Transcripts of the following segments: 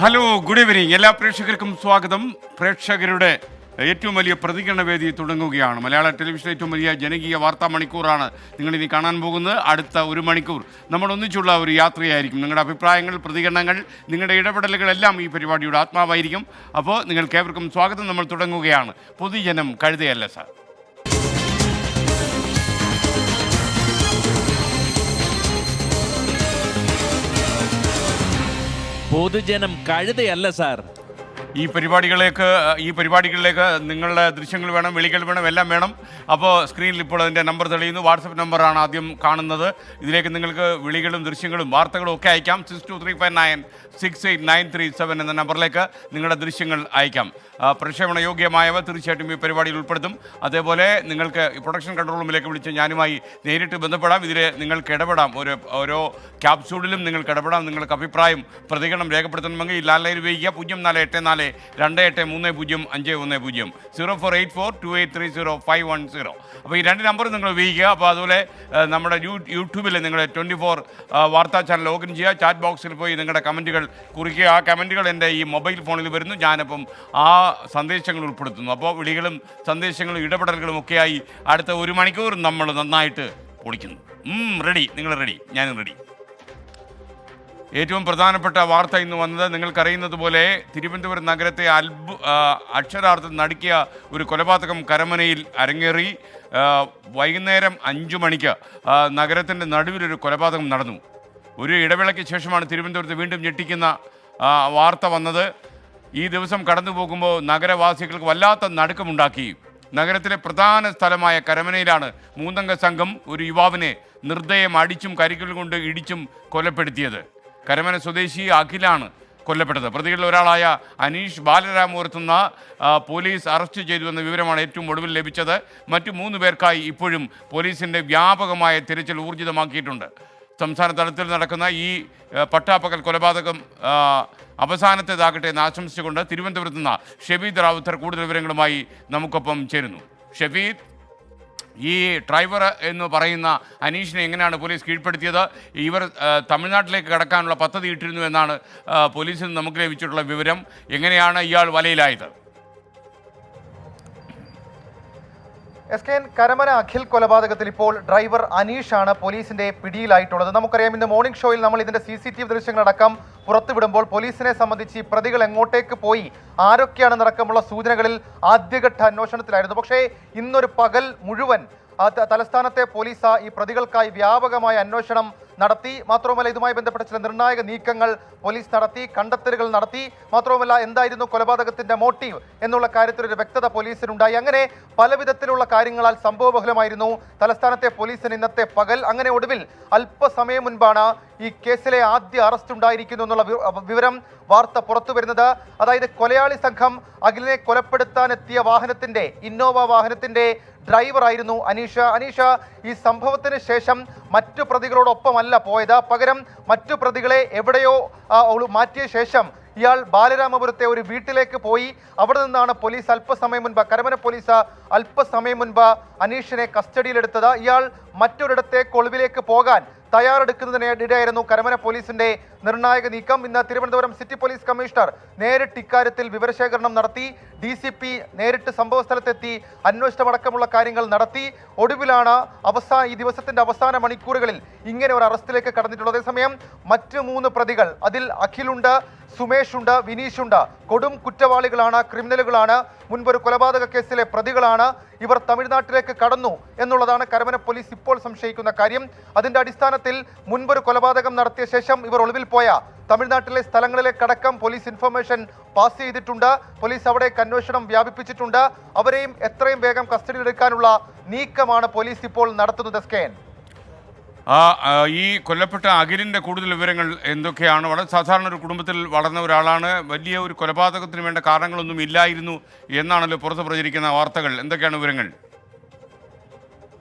Hello, good evening. എല്ലാ പ്രേക്ഷകർക്കും സ്വാഗതം. പ്രേക്ഷകരുടെ ഏറ്റവും വലിയ പ്രതികരണ വേദി തുടങ്ങുകയാണ്. മലയാള ടെലിവിഷൻ ഏറ്റവും വലിയ ജനകീയ വാർത്താ മണിക്കൂറാണ് നിങ്ങളിനി കാണാൻ പോകുന്നത്. അടുത്ത ഒരു മണിക്കൂർ നമ്മൾ ഒന്നിച്ചുള്ള ഒരു യാത്രയായിരിക്കും. നിങ്ങളുടെ അഭിപ്രായങ്ങൾ, പ്രതികരണങ്ങൾ, നിങ്ങളുടെ ഇടപെടലുകളെല്ലാം ഈ പരിപാടിയുടെ ആത്മാവായിരിക്കും. അപ്പോൾ നിങ്ങൾക്കേവർക്കും സ്വാഗതം. നമ്മൾ തുടങ്ങുകയാണ്. പൊതുജനം കഴുതയല്ല സാർ. പൊതുജനം കഴുതയല്ല സാർ. ഈ പരിപാടികളിലേക്ക് നിങ്ങളുടെ ദൃശ്യങ്ങൾ വേണം, വിളികൾ വേണം, എല്ലാം വേണം. അപ്പോൾ സ്ക്രീനിൽ ഇപ്പോൾ അതിൻ്റെ നമ്പർ തെളിയുന്നു. വാട്സപ്പ് നമ്പറാണ് ആദ്യം കാണുന്നത്. ഇതിലേക്ക് നിങ്ങൾക്ക് വിളികളും ദൃശ്യങ്ങളും വാർത്തകളും ഒക്കെ അയക്കാം. 6235968937 എന്ന നമ്പറിലേക്ക് നിങ്ങളുടെ ദൃശ്യങ്ങൾ അയക്കാം. പ്രക്ഷേപണ യോഗ്യമായവ തീർച്ചയായിട്ടും ഈ പരിപാടിയിൽ ഉൾപ്പെടുത്തും. അതേപോലെ നിങ്ങൾക്ക് ഈ പ്രൊഡക്ഷൻ കൺട്രോൾ റൂമിലേക്ക് വിളിച്ച് ഞാനുമായി നേരിട്ട് ബന്ധപ്പെടാം. ഇതിൽ നിങ്ങൾക്ക് ഇടപെടാം. ഓരോ ക്യാപ്സ്യൂളിലും നിങ്ങൾക്ക് ഇടപെടാം. നിങ്ങൾക്ക് അഭിപ്രായം, പ്രതികരണം രേഖപ്പെടുത്തണമെങ്കിൽ ഈ ലാൻഡ് ലൈൻ ഉപയോഗിക്കുക. 0484-2830-510 04842830-510. അപ്പോൾ ഈ രണ്ട് നമ്പർ നിങ്ങൾ ഉപയോഗിക്കുക. അപ്പോൾ അതുപോലെ നമ്മുടെ യൂട്യൂബിൽ നിങ്ങൾ 24 വാർത്താ ചാനൽ ലോഗിൻ ചെയ്യുക. ചാറ്റ് ബോക്സിൽ പോയി നിങ്ങളുടെ കമൻറ്റുകൾ കുറിക്കുക. ആ കമൻറ്റുകൾ എൻ്റെ ഈ മൊബൈൽ ഫോണിൽ വരുന്നു. ഞാനപ്പം ആ സന്ദേശങ്ങൾ ഉൾപ്പെടുത്തുന്നു. അപ്പോൾ വിളികളും സന്ദേശങ്ങളും ഇടപെടലുകളും ഒക്കെയായി അടുത്ത ഒരു മണിക്കൂർ നമ്മൾ നന്നായിട്ട് പൊളിക്കുന്നു. റെഡി? നിങ്ങൾ റെഡി? ഞാനും റെഡി. ഏറ്റവും പ്രധാനപ്പെട്ട വാർത്ത ഇന്ന് വന്നത്, നിങ്ങൾക്കറിയുന്നത് പോലെ തിരുവനന്തപുരം നഗരത്തെ അക്ഷരാർത്ഥം നടുക്കിയ ഒരു കൊലപാതകം കരമനയിൽ അരങ്ങേറി. വൈകുന്നേരം 5 മണിക്ക് നഗരത്തിൻ്റെ നടുവിലൊരു കൊലപാതകം നടന്നു. ഒരു ഇടവേളയ്ക്ക് ശേഷമാണ് തിരുവനന്തപുരത്ത് വീണ്ടും ഞെട്ടിക്കുന്ന വാർത്ത വന്നത്. ഈ ദിവസം കടന്നു പോകുമ്പോൾ നഗരവാസികൾക്ക് വല്ലാത്ത നടുക്കമുണ്ടാക്കി. നഗരത്തിലെ പ്രധാന സ്ഥലമായ കരമനയിലാണ് 3 അംഗ സംഘം ഒരു യുവാവിനെ നിർദ്ദയം അടിച്ചും കരിക്കൽ കൊണ്ട് ഇടിച്ചും കൊലപ്പെടുത്തിയത്. കരമന സ്വദേശി അഖിലാണ് കൊല്ലപ്പെട്ടത്. പ്രതികളിൽ ഒരാളായ അനീഷ് ബാലരാമപുരത്തുനിന്ന് പോലീസ് അറസ്റ്റ് ചെയ്തുവെന്ന വിവരമാണ് ഏറ്റവും ഒടുവിൽ ലഭിച്ചത്. മറ്റു 3 പേർക്കായി ഇപ്പോഴും പോലീസിൻ്റെ വ്യാപകമായ തിരച്ചിൽ ഊർജിതമാക്കിയിട്ടുണ്ട്. സംസ്ഥാന തലത്തിൽ നടക്കുന്ന ഈ പട്ടാപ്പകൽ കൊലപാതകം അവസാനത്തേതാകട്ടെ എന്ന് ആശംസിച്ചുകൊണ്ട് തിരുവനന്തപുരത്ത് നിന്ന് ഷെഫീദ് റാവുത്തർ കൂടുതൽ വിവരങ്ങളുമായി നമുക്കൊപ്പം ചേരുന്നു. ഷെഫീദ്, ഈ ഡ്രൈവർ എന്ന് പറയുന്ന അനീഷിനെ എങ്ങനെയാണ് പോലീസ് കീഴ്പ്പെടുത്തിയത്? ഇവർ തമിഴ്നാട്ടിലേക്ക് കടക്കാനുള്ള പദ്ധതി ഇട്ടിരുന്നു എന്നാണ് പോലീസിൽ നിന്ന് നമുക്ക് ലഭിച്ചിട്ടുള്ള വിവരം. എങ്ങനെയാണ് ഇയാൾ വലയിലായത്? കരമന അഖിൽ കൊലപാതകത്തിൽ ഇപ്പോൾ ഡ്രൈവർ അനീഷാണ് പോലീസിന്റെ പിടിയിലായിട്ടുള്ളത്. നമുക്കറിയാം, ഇന്ന് മോർണിംഗ് ഷോയിൽ നമ്മൾ ഇതിന്റെ CCTV ദൃശ്യങ്ങളടക്കം പുറത്തുവിടുമ്പോൾ പോലീസിനെ സംബന്ധിച്ച് ഈ പ്രതികൾ എങ്ങോട്ടേക്ക് പോയി, ആരൊക്കെയാണെന്നടക്കമുള്ള സൂചനകളിൽ ആദ്യഘട്ട അന്വേഷണത്തിലായിരുന്നു. പക്ഷേ ഇന്നൊരു പകൽ മുഴുവൻ തലസ്ഥാനത്തെ പോലീസ് ഈ പ്രതികൾക്കായി വ്യാപകമായ അന്വേഷണം നടത്തി. മാത്രവുമല്ല, ഇതുമായി ബന്ധപ്പെട്ട ചില നിർണായക നീക്കങ്ങൾ പോലീസ് നടത്തി, കണ്ടെത്തലുകൾ നടത്തി. മാത്രവുമല്ല, എന്തായിരുന്നു കൊലപാതകത്തിന്റെ മോട്ടീവ് എന്നുള്ള കാര്യത്തിൽ ഒരു വ്യക്തത പോലീസിനുണ്ടായി. അങ്ങനെ പല വിധത്തിലുള്ള കാര്യങ്ങളാൽ സംഭവബഹുലമായിരുന്നു തലസ്ഥാനത്തെ പോലീസിന് ഇന്നത്തെ പകൽ. അങ്ങനെ ഒടുവിൽ അല്പസമയം മുൻപാണ് ഈ കേസിലെ ആദ്യ അറസ്റ്റ് ഉണ്ടായിരിക്കുന്നു എന്നുള്ള വാർത്ത പുറത്തു വരുന്നത്. അതായത് കൊലയാളി സംഘം അഖിലിനെ കൊലപ്പെടുത്താനെത്തിയ വാഹനത്തിന്റെ, ഇന്നോവ വാഹനത്തിന്റെ ഡ്രൈവറായിരുന്നു അനീഷ. ഈ സംഭവത്തിന് ശേഷം മറ്റു പ്രതികളോടൊപ്പമല്ല പോയത്. പകരം മറ്റു പ്രതികളെ എവിടെയോ മാറ്റിയ ശേഷം ഇയാൾ ബാലരാമപുരത്തെ ഒരു വീട്ടിലേക്ക് പോയി. അവിടെ നിന്നാണ് കരമന പോലീസ് അല്പസമയം മുൻപ് അനീഷിനെ കസ്റ്റഡിയിലെടുത്തത്. ഇയാൾ മറ്റൊരിടത്തേക്ക് ഒളിവിലേക്ക് പോകാൻ തയ്യാറെടുക്കുന്നതിനിടെയായിരുന്നു കരമന പോലീസിന്റെ നിർണായക നീക്കം. ഇന്ന് തിരുവനന്തപുരം സിറ്റി പോലീസ് കമ്മീഷണർ നേരിട്ട് ഇക്കാര്യത്തിൽ വിവരശേഖരണം നടത്തി. DCP നേരിട്ട് സംഭവ സ്ഥലത്തെത്തി അന്വേഷണമടക്കമുള്ള കാര്യങ്ങൾ നടത്തി. ഒടുവിലാണ് ഈ ദിവസത്തിന്റെ അവസാന മണിക്കൂറുകളിൽ ഇങ്ങനെ ഒരു അറസ്റ്റിലേക്ക് കടന്നിട്ടുള്ളത്. അതേസമയം മറ്റ് 3 പ്രതികൾ, അതിൽ അഖിലുണ്ട്, സുമേഷുണ്ട്, വിനീഷുണ്ട്, കൊടും കുറ്റവാളികളാണ്, ക്രിമിനലുകളാണ്, മുൻപൊരു കൊലപാതക കേസിലെ പ്രതികളാണ്. ഇവർ തമിഴ്നാട്ടിലേക്ക് കടന്നു എന്നുള്ളതാണ് കരമന പോലീസ് ഇപ്പോൾ സംശയിക്കുന്ന കാര്യം. അതിന്റെ അടിസ്ഥാനത്തിൽ മുൻപൊരു കൊലപാതകം നടത്തിയ ശേഷം ഇവർ ഒളിവിൽ പോയ തമിഴ്നാട്ടിലെ സ്ഥലങ്ങളിലേക്കടക്കം പോലീസ് ഇൻഫർമേഷൻ പാസ് ചെയ്തിട്ടുണ്ട്. പോലീസ് അവിടേക്ക് അന്വേഷണം വ്യാപിപ്പിച്ചിട്ടുണ്ട്. അവരെയും എത്രയും വേഗം കസ്റ്റഡിയിലെടുക്കാനുള്ള നീക്കമാണ് പോലീസ് ഇപ്പോൾ നടത്തുന്നത്. ഈ കൊല്ലപ്പെട്ട അഖിലിൻ്റെ കൂടുതൽ വിവരങ്ങൾ എന്തൊക്കെയാണ്? വളരെ സാധാരണ ഒരു കുടുംബത്തിൽ വളർന്ന ഒരാളാണ്. വലിയ ഒരു കൊലപാതകത്തിന് വേണ്ട കാരണങ്ങളൊന്നും ഇല്ലായിരുന്നു എന്നാണല്ലോ പുറത്ത് പ്രചരിക്കുന്ന വാർത്തകൾ. എന്തൊക്കെയാണ് വിവരങ്ങൾ?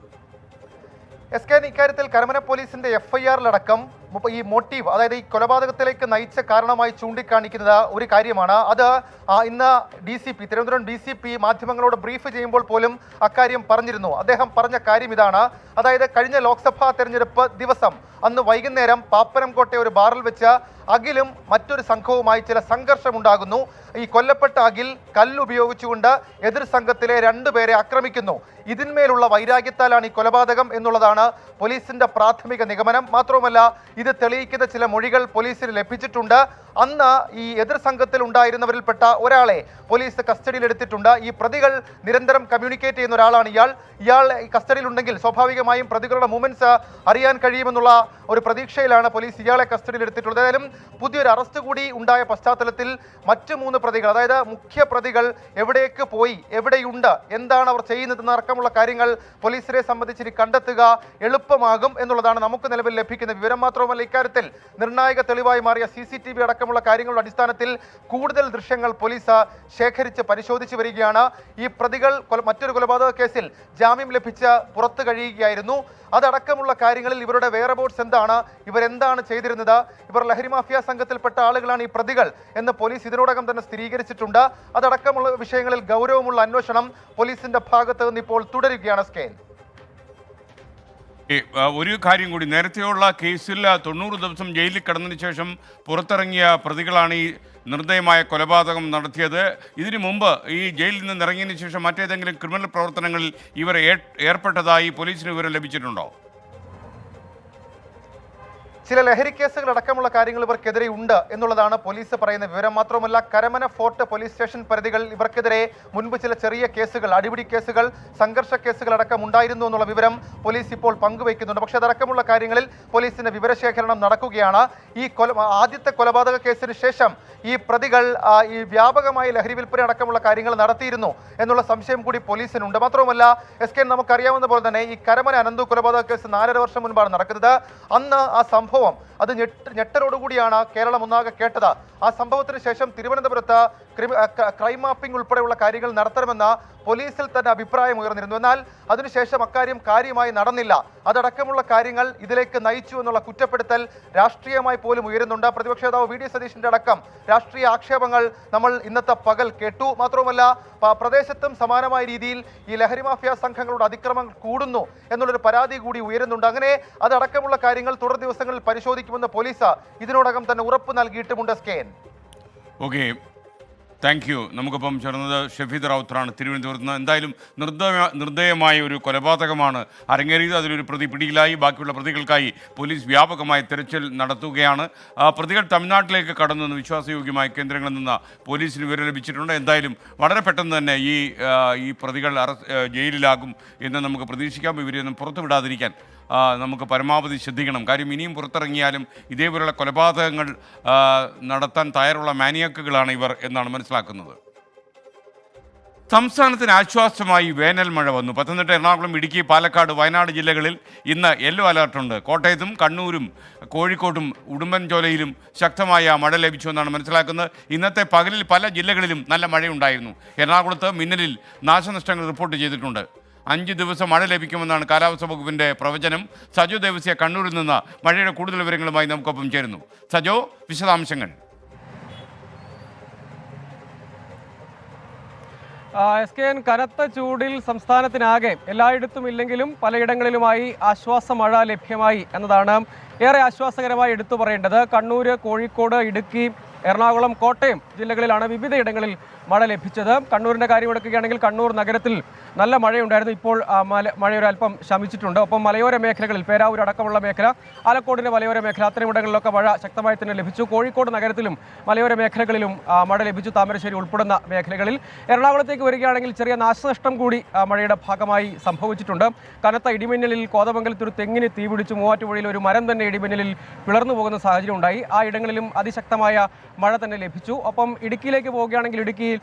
ഇക്കാര്യത്തിൽ കരമന പോലീസിന്റെ FIR-ലടക്കം ഈ മോട്ടീവ്, അതായത് ഈ കൊലപാതകത്തിലേക്ക് നയിച്ച കാരണമായി ചൂണ്ടിക്കാണിക്കുന്നത് ഒരു കാര്യമാണ്. അത് ഇന്ന് തിരുവനന്തപുരം DCP മാധ്യമങ്ങളോട് ബ്രീഫ് ചെയ്യുമ്പോൾ പോലും അക്കാര്യം പറഞ്ഞിരുന്നു. അദ്ദേഹം പറഞ്ഞ കാര്യം ഇതാണ്. അതായത് കഴിഞ്ഞ ലോക്സഭാ തെരഞ്ഞെടുപ്പ് ദിവസം അന്ന് വൈകുന്നേരം പാപ്പനംകോട്ടെ ഒരു ബാറിൽ വെച്ച് അഖിലും മറ്റൊരു സംഘവുമായി ചില സംഘർഷമുണ്ടാകുന്നു. ഈ കൊല്ലപ്പെട്ട അഖിൽ കല്ലുപയോഗിച്ചുകൊണ്ട് എതിർ സംഘത്തിലെ 2 പേരെ ആക്രമിക്കുന്നു. ഇതിന്മേലുള്ള വൈരാഗ്യത്താലാണ് ഈ കൊലപാതകം എന്നുള്ളതാണ് പോലീസിന്റെ പ്രാഥമിക നിഗമനം. മാത്രവുമല്ല, ഇത് തെളിയിക്കുന്ന ചില മൊഴികൾ പോലീസിന് ലഭിച്ചിട്ടുണ്ട്. അന്ന് ഈ എതിർ സംഘത്തിൽ ഉണ്ടായിരുന്നവരിൽപ്പെട്ട ഒരാളെ പോലീസ് കസ്റ്റഡിയിലെടുത്തിട്ടുണ്ട്. ഈ പ്രതികൾ നിരന്തരം കമ്മ്യൂണിക്കേറ്റ് ചെയ്യുന്ന ഒരാളാണ് ഇയാൾ കസ്റ്റഡിയിലുണ്ടെങ്കിൽ സ്വാഭാവികമായും പ്രതികളുടെ മൂവ്മെന്റ്സ് അറിയാൻ കഴിയുമെന്നുള്ള ഒരു പ്രതീക്ഷയിലാണ് പോലീസ് ഇയാളെ കസ്റ്റഡിയിലെടുത്തിട്ടുള്ളത്. ഏതായാലും പുതിയൊരു അറസ്റ്റ് കൂടി ഉണ്ടായ പശ്ചാത്തലത്തിൽ മറ്റ് 3 പ്രതികൾ, അതായത് മുഖ്യ പ്രതികൾ എവിടേക്ക് പോയി, എവിടെയുണ്ട്, എന്താണ് അവർ ചെയ്യുന്നതെന്ന് അടക്കമുള്ള കാര്യങ്ങൾ പോലീസിനെ സംബന്ധിച്ച് ഇനി കണ്ടെത്തുക എളുപ്പമാകും എന്നുള്ളതാണ് നമുക്ക് നിലവിൽ ലഭിക്കുന്ന വിവരം. മാത്രമല്ല, ഇക്കാര്യത്തിൽ നിർണായക തെളിവായി മാറിയ CCTV അടക്കമുള്ള കാര്യങ്ങളുടെ അടിസ്ഥാനത്തിൽ കൂടുതൽ ദൃശ്യങ്ങൾ പോലീസ് ശേഖരിച്ച് പരിശോധിച്ചു വരികയാണ്. ഈ പ്രതികൾ മറ്റൊരു കൊലപാതക കേസിൽ ജാമ്യം ലഭിച്ച് പുറത്തു കഴിയുകയായിരുന്നു. അതടക്കമുള്ള കാര്യങ്ങളിൽ ഇവരുടെ വെയർഅബൌട്ട്സ് എന്താണ്, ഇവരെന്താണ് ചെയ്തിരുന്നത്, ഇവർ ലഹരി മാഫിയ സംഘത്തിൽപ്പെട്ട ആളുകളാണ് ഈ പ്രതികൾ എന്ന് പോലീസ് ഇതിനോടകം തന്നെ സ്ഥിരീകരിച്ചിട്ടുണ്ട്. അതടക്കമുള്ള വിഷയങ്ങളിൽ ഗൗരവമുള്ള അന്വേഷണം പോലീസിന്റെ ഭാഗത്ത് നിന്ന് ഇപ്പോൾ തുടരുകയാണ്. സ്കെയിൻ, ഒരു കാര്യം കൂടി, നേരത്തെയുള്ള കേസിൽ 90 ദിവസം ജയിലിൽ കിടന്നതിന് ശേഷം പുറത്തിറങ്ങിയ പ്രതികളാണ് ഈ നിർദ്ദയമായ കൊലപാതകം നടത്തിയത്. ഇതിനു മുമ്പ് ഈ ജയിലിൽ നിന്ന് ഇറങ്ങിയതിന് ശേഷം മറ്റേതെങ്കിലും ക്രിമിനൽ പ്രവർത്തനങ്ങളിൽ ഇവർ ഏർപ്പെട്ടതായി പോലീസിന് വിവരം ലഭിച്ചിട്ടുണ്ടോ? ചില ലഹരി കേസുകൾ അടക്കമുള്ള കാര്യങ്ങൾ ഇവർക്കെതിരെ ഉണ്ട് എന്നുള്ളതാണ് പോലീസ് പറയുന്ന വിവരം. മാത്രമല്ല, കരമന ഫോർട്ട് പോലീസ് സ്റ്റേഷൻ പരിധികൾ ഇവർക്കെതിരെ മുൻപ് ചില ചെറിയ കേസുകൾ, അടിപിടി കേസുകൾ, സംഘർഷ കേസുകൾ അടക്കം ഉണ്ടായിരുന്നു എന്നുള്ള വിവരം പോലീസ് ഇപ്പോൾ പങ്കുവയ്ക്കുന്നുണ്ട്. പക്ഷേ അതടക്കമുള്ള കാര്യങ്ങളിൽ പോലീസിന്റെ വിവരശേഖരണം നടക്കുകയാണ്. ഈ ആദ്യത്തെ കൊലപാതക കേസിന് ശേഷം ഈ പ്രതികൾ ഈ വ്യാപകമായി ലഹരി വിൽപ്പന അടക്കമുള്ള കാര്യങ്ങൾ നടത്തിയിരുന്നു എന്നുള്ള സംശയം കൂടി പോലീസിനുണ്ട്. മാത്രവുമല്ല, SK നമുക്കറിയാവുന്ന പോലെ തന്നെ ഈ കരമന അനന്തു കൊലപാതക കേസ് 4.5 വർഷം മുൻപാണ് നടക്കുന്നത്. അന്ന് ആ സംഭവം അത് ഞെട്ടലോടുകൂടിയാണ് കേരളം ഒന്നാകെ കേട്ടത്. ആ സംഭവത്തിന് ശേഷം തിരുവനന്തപുരത്ത് ക്രൈം മാപ്പിംഗ് ഉൾപ്പെടെയുള്ള കാര്യങ്ങൾ നടത്തണമെന്ന പോലീസിൽ തന്നെ അഭിപ്രായം ഉയർന്നിരുന്നു. എന്നാൽ അതിനുശേഷം അക്കാര്യം കാര്യമായി നടന്നില്ല. അതടക്കമുള്ള കാര്യങ്ങൾ ഇതിലേക്ക് നയിച്ചു എന്നുള്ള കുറ്റപ്പെടുത്തൽ രാഷ്ട്രീയമായി പോലും ഉയരുന്നുണ്ട്. പ്രതിപക്ഷ നേതാവ് VD സതീശന്റെ അടക്കം രാഷ്ട്രീയ ആക്ഷേപങ്ങൾ നമ്മൾ ഇന്നത്തെ പകൽ കേട്ടു. മാത്രവുമല്ല, പ്രദേശത്തും സമാനമായ രീതിയിൽ ഈ ലഹരി മാഫിയ സംഘങ്ങളുടെ അതിക്രമങ്ങൾ കൂടുന്നു എന്നുള്ളൊരു പരാതി കൂടി ഉയരുന്നുണ്ട്. അങ്ങനെ അതടക്കമുള്ള കാര്യങ്ങൾ തുടർ ദിവസങ്ങളിൽ പരിശോധിക്കുമെന്ന് പോലീസ് ഇതിനോടകം തന്നെ ഉറപ്പ് നൽകിയിട്ടുമുണ്ട്. സ്കെയിൻ, ഓക്കെ, താങ്ക് യു. നമുക്കിപ്പം ചേർന്നത് ഷഫീദ് റാവുത്തറാണ് തിരുവനന്തപുരത്ത് നിന്ന്. എന്തായാലും നിർദ്ദയമായ ഒരു കൊലപാതകമാണ് അരങ്ങേറിയത്. അതിലൊരു പ്രതി പിടിയിലായി. ബാക്കിയുള്ള പ്രതികൾക്കായി പോലീസ് വ്യാപകമായ തെരച്ചിൽ നടത്തുകയാണ്. പ്രതികൾ തമിഴ്നാട്ടിലേക്ക് കടന്നെന്ന് വിശ്വാസയോഗ്യമായ കേന്ദ്രങ്ങളിൽ നിന്ന് പോലീസിന് വിവരം ലഭിച്ചിട്ടുണ്ട്. എന്തായാലും വളരെ പെട്ടെന്ന് തന്നെ ഈ പ്രതികൾ ജയിലിലാകും എന്ന് നമുക്ക് പ്രതീക്ഷിക്കാം. ഇവരെയൊന്നും പുറത്തു വിടാതിരിക്കാൻ നമുക്ക് പരമാവധി ശ്രദ്ധിക്കണം. കാര്യം ഇനിയും പുറത്തിറങ്ങിയാലും ഇതേപോലുള്ള കൊലപാതകങ്ങൾ നടത്താൻ തയ്യാറുള്ള മാനിയാക്കുകളാണ് ഇവർ എന്നാണ് മനസ്സിലാക്കുന്നത്. സംസ്ഥാനത്തിന് ആശ്വാസമായി വേനൽ മഴ വന്നു. പത്തനംതിട്ട, എറണാകുളം, ഇടുക്കി, പാലക്കാട്, വയനാട് ജില്ലകളിൽ ഇന്ന് യെല്ലോ അലർട്ടുണ്ട്. കോട്ടയത്തും കണ്ണൂരും കോഴിക്കോട്ടും ഉടുമ്പൻചോലയിലും ശക്തമായ മഴ ലഭിച്ചുവെന്നാണ് മനസ്സിലാക്കുന്നത്. ഇന്നത്തെ പകലിൽ പല ജില്ലകളിലും നല്ല മഴയുണ്ടായിരുന്നു. എറണാകുളത്ത് മിന്നലിൽ നാശനഷ്ടങ്ങൾ റിപ്പോർട്ട് ചെയ്തിട്ടുണ്ട്. 5 ദിവസം മഴ ലഭിക്കുമെന്നാണ് കാലാവസ്ഥാ വകുപ്പിന്റെ പ്രവചനം. സജോ ദേവസ്യ കണ്ണൂരിൽ നിന്ന് മഴയുടെ കൂടുതൽ വിവരങ്ങളുമായി നമുക്കൊപ്പം ചേരുന്നു. സജോ, വിശദാംശങ്ങൾ. SKN, കനത്ത ചൂടിൽ സംസ്ഥാനത്തിനാകെ എല്ലായിടത്തും ഇല്ലെങ്കിലും പലയിടങ്ങളിലുമായി ആശ്വാസമഴ ലഭ്യമായി എന്നതാണ് ഏറെ ആശ്വാസകരമായി എടുത്തു പറയേണ്ടത്. കണ്ണൂർ, കോഴിക്കോട്, ഇടുക്കി, എറണാകുളം, കോട്ടയം ജില്ലകളിലാണ് വിവിധയിടങ്ങളിൽ മഴ ലഭിച്ചത്. കണ്ണൂരിൻ്റെ കാര്യം എടുക്കുകയാണെങ്കിൽ കണ്ണൂർ നഗരത്തിൽ നല്ല മഴയുണ്ടായിരുന്നു. ഇപ്പോൾ മഴയൊരൽപ്പം ശമിച്ചിട്ടുണ്ട്. ഒപ്പം മലയോര മേഖലകളിൽ പേരാവൂർ അടക്കമുള്ള മേഖല, ആലക്കോടിൻ്റെ മലയോര മേഖല, അത്തരമിടങ്ങളിലൊക്കെ മഴ ശക്തമായി തന്നെ ലഭിച്ചു. കോഴിക്കോട് നഗരത്തിലും മലയോര മേഖലകളിലും മഴ ലഭിച്ചു, താമരശ്ശേരി ഉൾപ്പെടുന്ന മേഖലകളിൽ. എറണാകുളത്തേക്ക് വരികയാണെങ്കിൽ ചെറിയ നാശനഷ്ടം കൂടി മഴയുടെ ഭാഗമായി സംഭവിച്ചിട്ടുണ്ട്. കനത്ത ഇടിമിന്നലിൽ കോതമംഗലത്തൊരു തെങ്ങിന് തീപിടിച്ചു. മൂവാറ്റുപുഴയിൽ ഒരു മരം തന്നെ ഇടിമിന്നലിൽ പിളർന്നു പോകുന്ന സാഹചര്യം ഉണ്ടായി. ആ ഇടങ്ങളിലും അതിശക്തമായ മഴ തന്നെ ലഭിച്ചു. ഒപ്പം ഇടുക്കിയിലേക്ക് പോവുകയാണെങ്കിൽ ഇടുക്കിയിൽ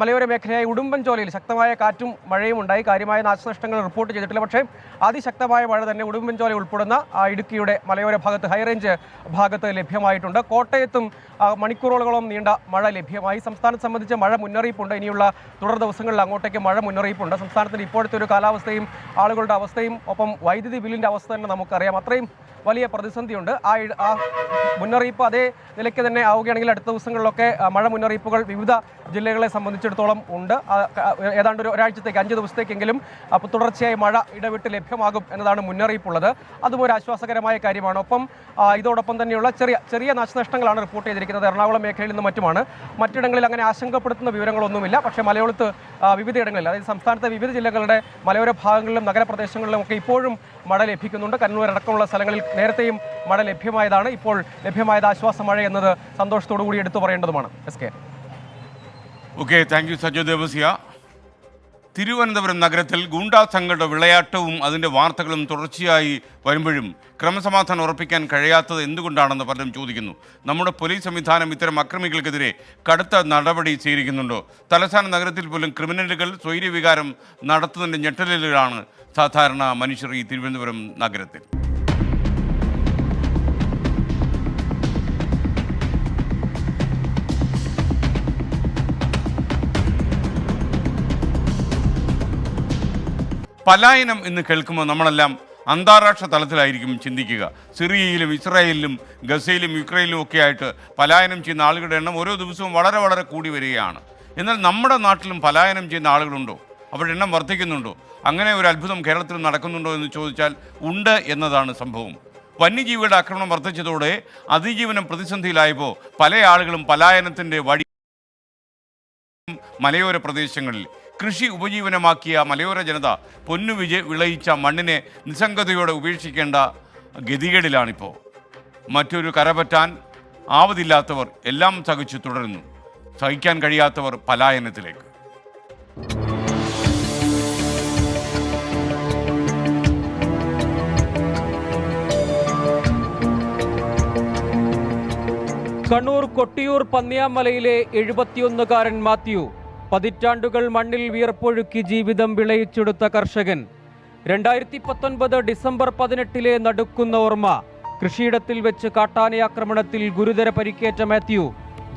മലയോര മേഖലയായ ഉടുമ്പൻചോലയിൽ ശക്തമായ കാറ്റും മഴയും ഉണ്ടായി. കാര്യമായ നാശനഷ്ടങ്ങൾ റിപ്പോർട്ട് ചെയ്തിട്ടില്ല. പക്ഷേ അതിശക്തമായ മഴ തന്നെ ഉടുമ്പൻചോല ഉൾപ്പെടുന്ന ഇടുക്കിയുടെ മലയോര ഭാഗത്ത് ഹൈറേഞ്ച് ഭാഗത്ത് ലഭ്യമായിട്ടുണ്ട്. കോട്ടയത്തും മണിക്കൂറുകളോളം നീണ്ട മഴ ലഭ്യമായി. സംസ്ഥാനത്തെ സംബന്ധിച്ച് മഴ മുന്നറിയിപ്പുണ്ട്. ഇനിയുള്ള തുടർ ദിവസങ്ങളിൽ അങ്ങോട്ടേക്ക് മഴ മുന്നറിയിപ്പുണ്ട്. സംസ്ഥാനത്തിന് ഇപ്പോഴത്തെ ഒരു കാലാവസ്ഥയും ആളുകളുടെ അവസ്ഥയും ഒപ്പം വൈദ്യുതി ബില്ലിൻ്റെ അവസ്ഥ തന്നെ നമുക്കറിയാം. അത്രയും വലിയ പ്രതിസന്ധിയുണ്ട്. ആ മുന്നറിയിപ്പ് അതേ നിലയ്ക്ക് തന്നെ ആവുകയാണെങ്കിൽ അടുത്ത ദിവസങ്ങളിലൊക്കെ മഴ മുന്നറിയിപ്പുകൾ വിവിധ ജില്ലകളെ സംബന്ധിച്ചിടത്തോളം ഉണ്ട്. ഏതാണ്ട് ഒരാഴ്ചത്തേക്ക് 5 ദിവസത്തേക്കെങ്കിലും തുടർച്ചയായി മഴ ഇടവിട്ട് ലഭ്യമാകും എന്നതാണ് മുന്നറിയിപ്പുള്ളത്. അതും ഒരു ആശ്വാസകരമായ കാര്യമാണ്. ഒപ്പം ഇതോടൊപ്പം തന്നെയുള്ള ചെറിയ നാശനഷ്ടങ്ങളാണ് റിപ്പോർട്ട് ചെയ്തിരിക്കുന്നത്. എറണാകുളം മേഖലയിൽ നിന്നും മറ്റുമാണ്. മറ്റിടങ്ങളിൽ അങ്ങനെ ആശങ്കപ്പെടുത്തുന്ന വിവരങ്ങളൊന്നുമില്ല. പക്ഷേ മലയോളത്ത് വിവിധയിടങ്ങളിൽ, അതായത് സംസ്ഥാനത്തെ വിവിധ ജില്ലകളുടെ മലയോര ഭാഗങ്ങളിലും നഗരപ്രദേശങ്ങളിലും ഒക്കെ ഇപ്പോഴും മഴ ലഭിക്കുന്നുണ്ട്. കണ്ണൂർ അടക്കമുള്ള സ്ഥലങ്ങളിൽ നേരത്തെയും മഴ ലഭ്യമായതാണ്. ഇപ്പോൾ ലഭ്യമായത് ആശ്വാസ മഴ എന്നത് സന്തോഷത്തോടു കൂടി എടുത്തു പറയേണ്ടതുമാണ്. SK. Okay, thank U Sajo Devasya. Thiruvananthapuram നഗരത്തിൽ ഗൂണ്ടാ സംഘങ്ങളുടെ വിളയാട്ടവും അതിൻ്റെ വാർത്തകളും തുടർച്ചയായി വരുമ്പോഴും ക്രമസമാധാനം ഉറപ്പിക്കാൻ കഴിയാത്തത് എന്തുകൊണ്ടാണെന്ന് പലരും ചോദിക്കുന്നു. നമ്മുടെ പോലീസ് സംവിധാനം ഇത്തരം അക്രമികൾക്കെതിരെ കടുത്ത നടപടി സ്വീകരിക്കുന്നുണ്ടോ? തലസ്ഥാന നഗരത്തിൽ പോലും ക്രിമിനലുകൾ സ്വൈര്യവികാരം നടത്തുന്നതിൻ്റെ ഞെട്ടലുകളാണ് സാധാരണ മനുഷ്യർ ഈ തിരുവനന്തപുരം നഗരത്തിൽ. പലായനം എന്ന് കേൾക്കുമ്പോൾ നമ്മളെല്ലാം അന്താരാഷ്ട്ര തലത്തിലായിരിക്കും ചിന്തിക്കുക. സിറിയയിലും ഇസ്രായേലിലും ഗസയിലും യുക്രൈനിലും ഒക്കെ ആയിട്ട് പലായനം ചെയ്യുന്ന ആളുകളുടെ എണ്ണം ഓരോ ദിവസവും വളരെ വളരെ കൂടി വരികയാണ്. എന്നാൽ നമ്മുടെ നാട്ടിലും പലായനം ചെയ്യുന്ന ആളുകളുണ്ടോ? അവരുടെ എണ്ണം വർദ്ധിക്കുന്നുണ്ടോ? അങ്ങനെ ഒരു അത്ഭുതം കേരളത്തിൽ നടക്കുന്നുണ്ടോ എന്ന് ചോദിച്ചാൽ ഉണ്ട് എന്നതാണ് സംഭവം. വന്യജീവികളുടെ ആക്രമണം വർദ്ധിച്ചതോടെ അതിജീവനം പ്രതിസന്ധിയിലായപ്പോൾ പല ആളുകളും പലായനത്തിൻ്റെ വഴി മലയോര പ്രദേശങ്ങളിൽ കൃഷി ഉപജീവനമാക്കിയ മലയോര ജനത വിളയിച്ച മണ്ണിനെ നിസ്സംഗതയോടെ ഉപേക്ഷിക്കേണ്ട ഗതികേടിലാണിപ്പോൾ. മറ്റൊരു കരപറ്റാൻ ആവതില്ലാത്തവർ എല്ലാം സഹിച്ചു തുടരുന്നു. സഹിക്കാൻ കഴിയാത്തവർ പലായനത്തിലേക്ക്. കണ്ണൂർ കൊട്ടിയൂർ പന്നിയാമലയിലെ 71-കാരൻ മാത്യു പതിറ്റാണ്ടുകൾ മണ്ണിൽ വിയർപ്പൊഴുക്കി ജീവിതം വിളയിച്ചെടുത്ത കർഷകൻ. 2019 ഡിസംബർ 18 നടുക്കുന്ന ഓർമ്മ. കൃഷിയിടത്തിൽ വെച്ച് കാട്ടാനയാക്രമണത്തിൽ ഗുരുതര പരിക്കേറ്റ മാത്യു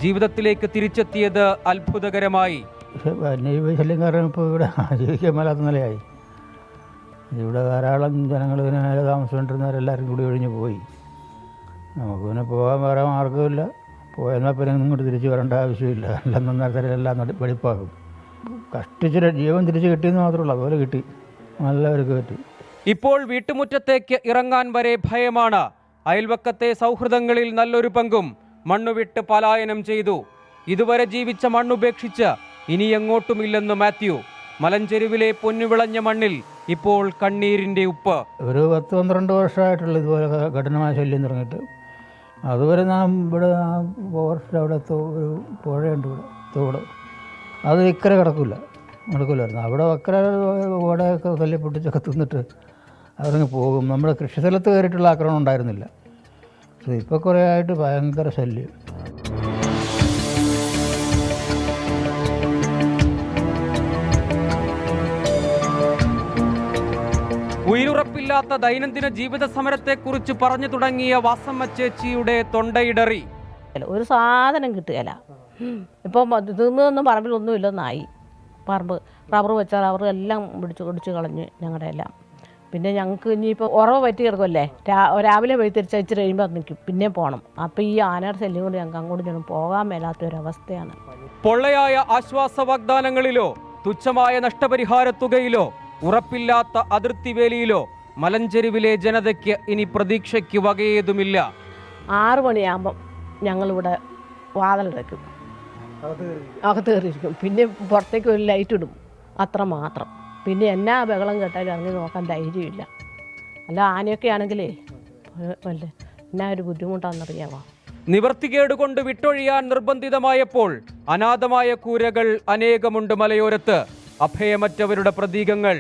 ജീവിതത്തിലേക്ക് തിരിച്ചെത്തിയത് അത്ഭുതകരമായി. ശല്യം കാരണം ഇപ്പോൾ ഇവിടെ ജീവിക്കാൻ മേലാത്ത നിലയായി. ഇവിടെ ധാരാളം ജനങ്ങൾ ഇതിന് മേലെ താമസിച്ചുകൊണ്ടിരുന്നവരെല്ലാവരും കൂടി ഒഴിഞ്ഞു പോയി. നമുക്ക് പിന്നെ പോകാൻ വേറെ മാർഗമില്ല. പോയെന്നാൽ പിന്നെ ഇങ്ങോട്ട് തിരിച്ച് വരേണ്ട ആവശ്യമില്ല. എല്ലാം നന്നായി എല്ലാം വെളിപ്പാകും. കഷ്ടിച്ച് ജീവൻ തിരിച്ച് കിട്ടിയെന്ന് മാത്രമല്ല, അതുപോലെ കിട്ടി, നല്ലവർക്ക് കിട്ടി. ഇപ്പോൾ വീട്ടുമുറ്റത്തേക്ക് ഇറങ്ങാൻ വരെ ഭയമാണ്. അയൽവക്കത്തെ സൗഹൃദങ്ങളിൽ നല്ലൊരു പങ്കും മണ്ണുവിട്ട് പലായനം ചെയ്തു. ഇതുവരെ ജീവിച്ച മണ്ണുപേക്ഷിച്ച് ഇനി എങ്ങോട്ടുമില്ലെന്ന് മാത്യു. മലഞ്ചെരുവിലെ പൊന്നുവിളഞ്ഞ മണ്ണിൽ ഇപ്പോൾ കണ്ണീരിൻ്റെ ഉപ്പ്. ഒരു 10-12 വർഷമായിട്ടുള്ള ഇതുപോലെ കഠിനമായ ശല്യം തുടങ്ങിയിട്ട്. അതുവരെ നാം ഇവിടെ ഫോറസ്റ്റ് അവിടെ ഒരു പുഴയുണ്ട്, ഇവിടെ തോട്, അത് ഇക്കരെ നടക്കില്ലായിരുന്നു. അവിടെ അക്കരെ ഓടയൊക്കെ തല്ലി പൊട്ടിച്ചൊക്കെ തിന്നിട്ട് അവരങ്ങ് പോകും. നമ്മുടെ കൃഷിസ്ഥലത്ത് കയറിയിട്ടുള്ള ആക്രമണം ഉണ്ടായിരുന്നില്ല. പക്ഷേ ഇപ്പോൾ കുറേ ആയിട്ട് ഭയങ്കര ശല്യം. ഉയിരുറപ്പില്ലാത്ത ദൈനംദിന ജീവിത സമരത്തെക്കുറിച്ച് പറഞ്ഞു തുടങ്ങിയ വാസമ്മ ചേച്ചിയുടെ തൊണ്ടയിടറി. ഒരു സാധനം കിട്ടുകയില്ല. ഇപ്പം തിന്നൊന്നും പറമ്പിലൊന്നുമില്ലെന്നായി. പറമ്പ് റബ്ബർ വെച്ച റബ്ബർ എല്ലാം ഒടിച്ച് കളഞ്ഞ് ഞങ്ങളുടെ എല്ലാം. പിന്നെ ഞങ്ങൾക്ക് ഇനിയിപ്പോൾ ഉറവ് പറ്റി കിടക്കുമല്ലേ, രാവിലെ പോയി തിരിച്ച് ഇച്ചിരി കഴിയുമ്പോൾ നിൽക്കും, പിന്നെ പോകണം. അപ്പോൾ ഈ ആനയുടെ ശല്യം കൊണ്ട് ഞങ്ങൾക്ക് അങ്ങോട്ട് ചെന്ന് പോകാൻ മേലാത്തൊരവസ്ഥയാണ്. പൊള്ളയായ ആശ്വാസ വാഗ്ദാനങ്ങളിലോ തുച്ഛമായ നഷ്ടപരിഹാര തുകയിലോ ഉറപ്പില്ലാത്ത അതിർത്തി വേലിയിലോ മലഞ്ചെരുവിലെ ജനതയ്ക്ക് ഇനി പ്രതീക്ഷയ്ക്ക് വകയേതുമില്ല. 6 മണിയാകുമ്പം ഞങ്ങളിവിടെ വാതിലടയ്ക്കും, അകത്ത് കയറിയിരിക്കും. പിന്നെ പുറത്തേക്ക് ഒരു ലൈറ്റ് ഇടും, അത്ര മാത്രം. പിന്നെ എന്നാ ബഹളം കേട്ടാലും ഇറങ്ങി നോക്കാൻ ധൈര്യമില്ല. അല്ല ആനയൊക്കെ ആണെങ്കിലേ എന്നാ ഒരു ബുദ്ധിമുട്ടാണെന്നറിയാമോ. നിവർത്തികേട് കൊണ്ട് വിട്ടൊഴിയാൻ നിർബന്ധിതമായപ്പോൾ അനാഥമായ കൂരകൾ അനേകമുണ്ട് മലയോരത്ത്. അഭയമറ്റവരുടെ പ്രതീകങ്ങൾ.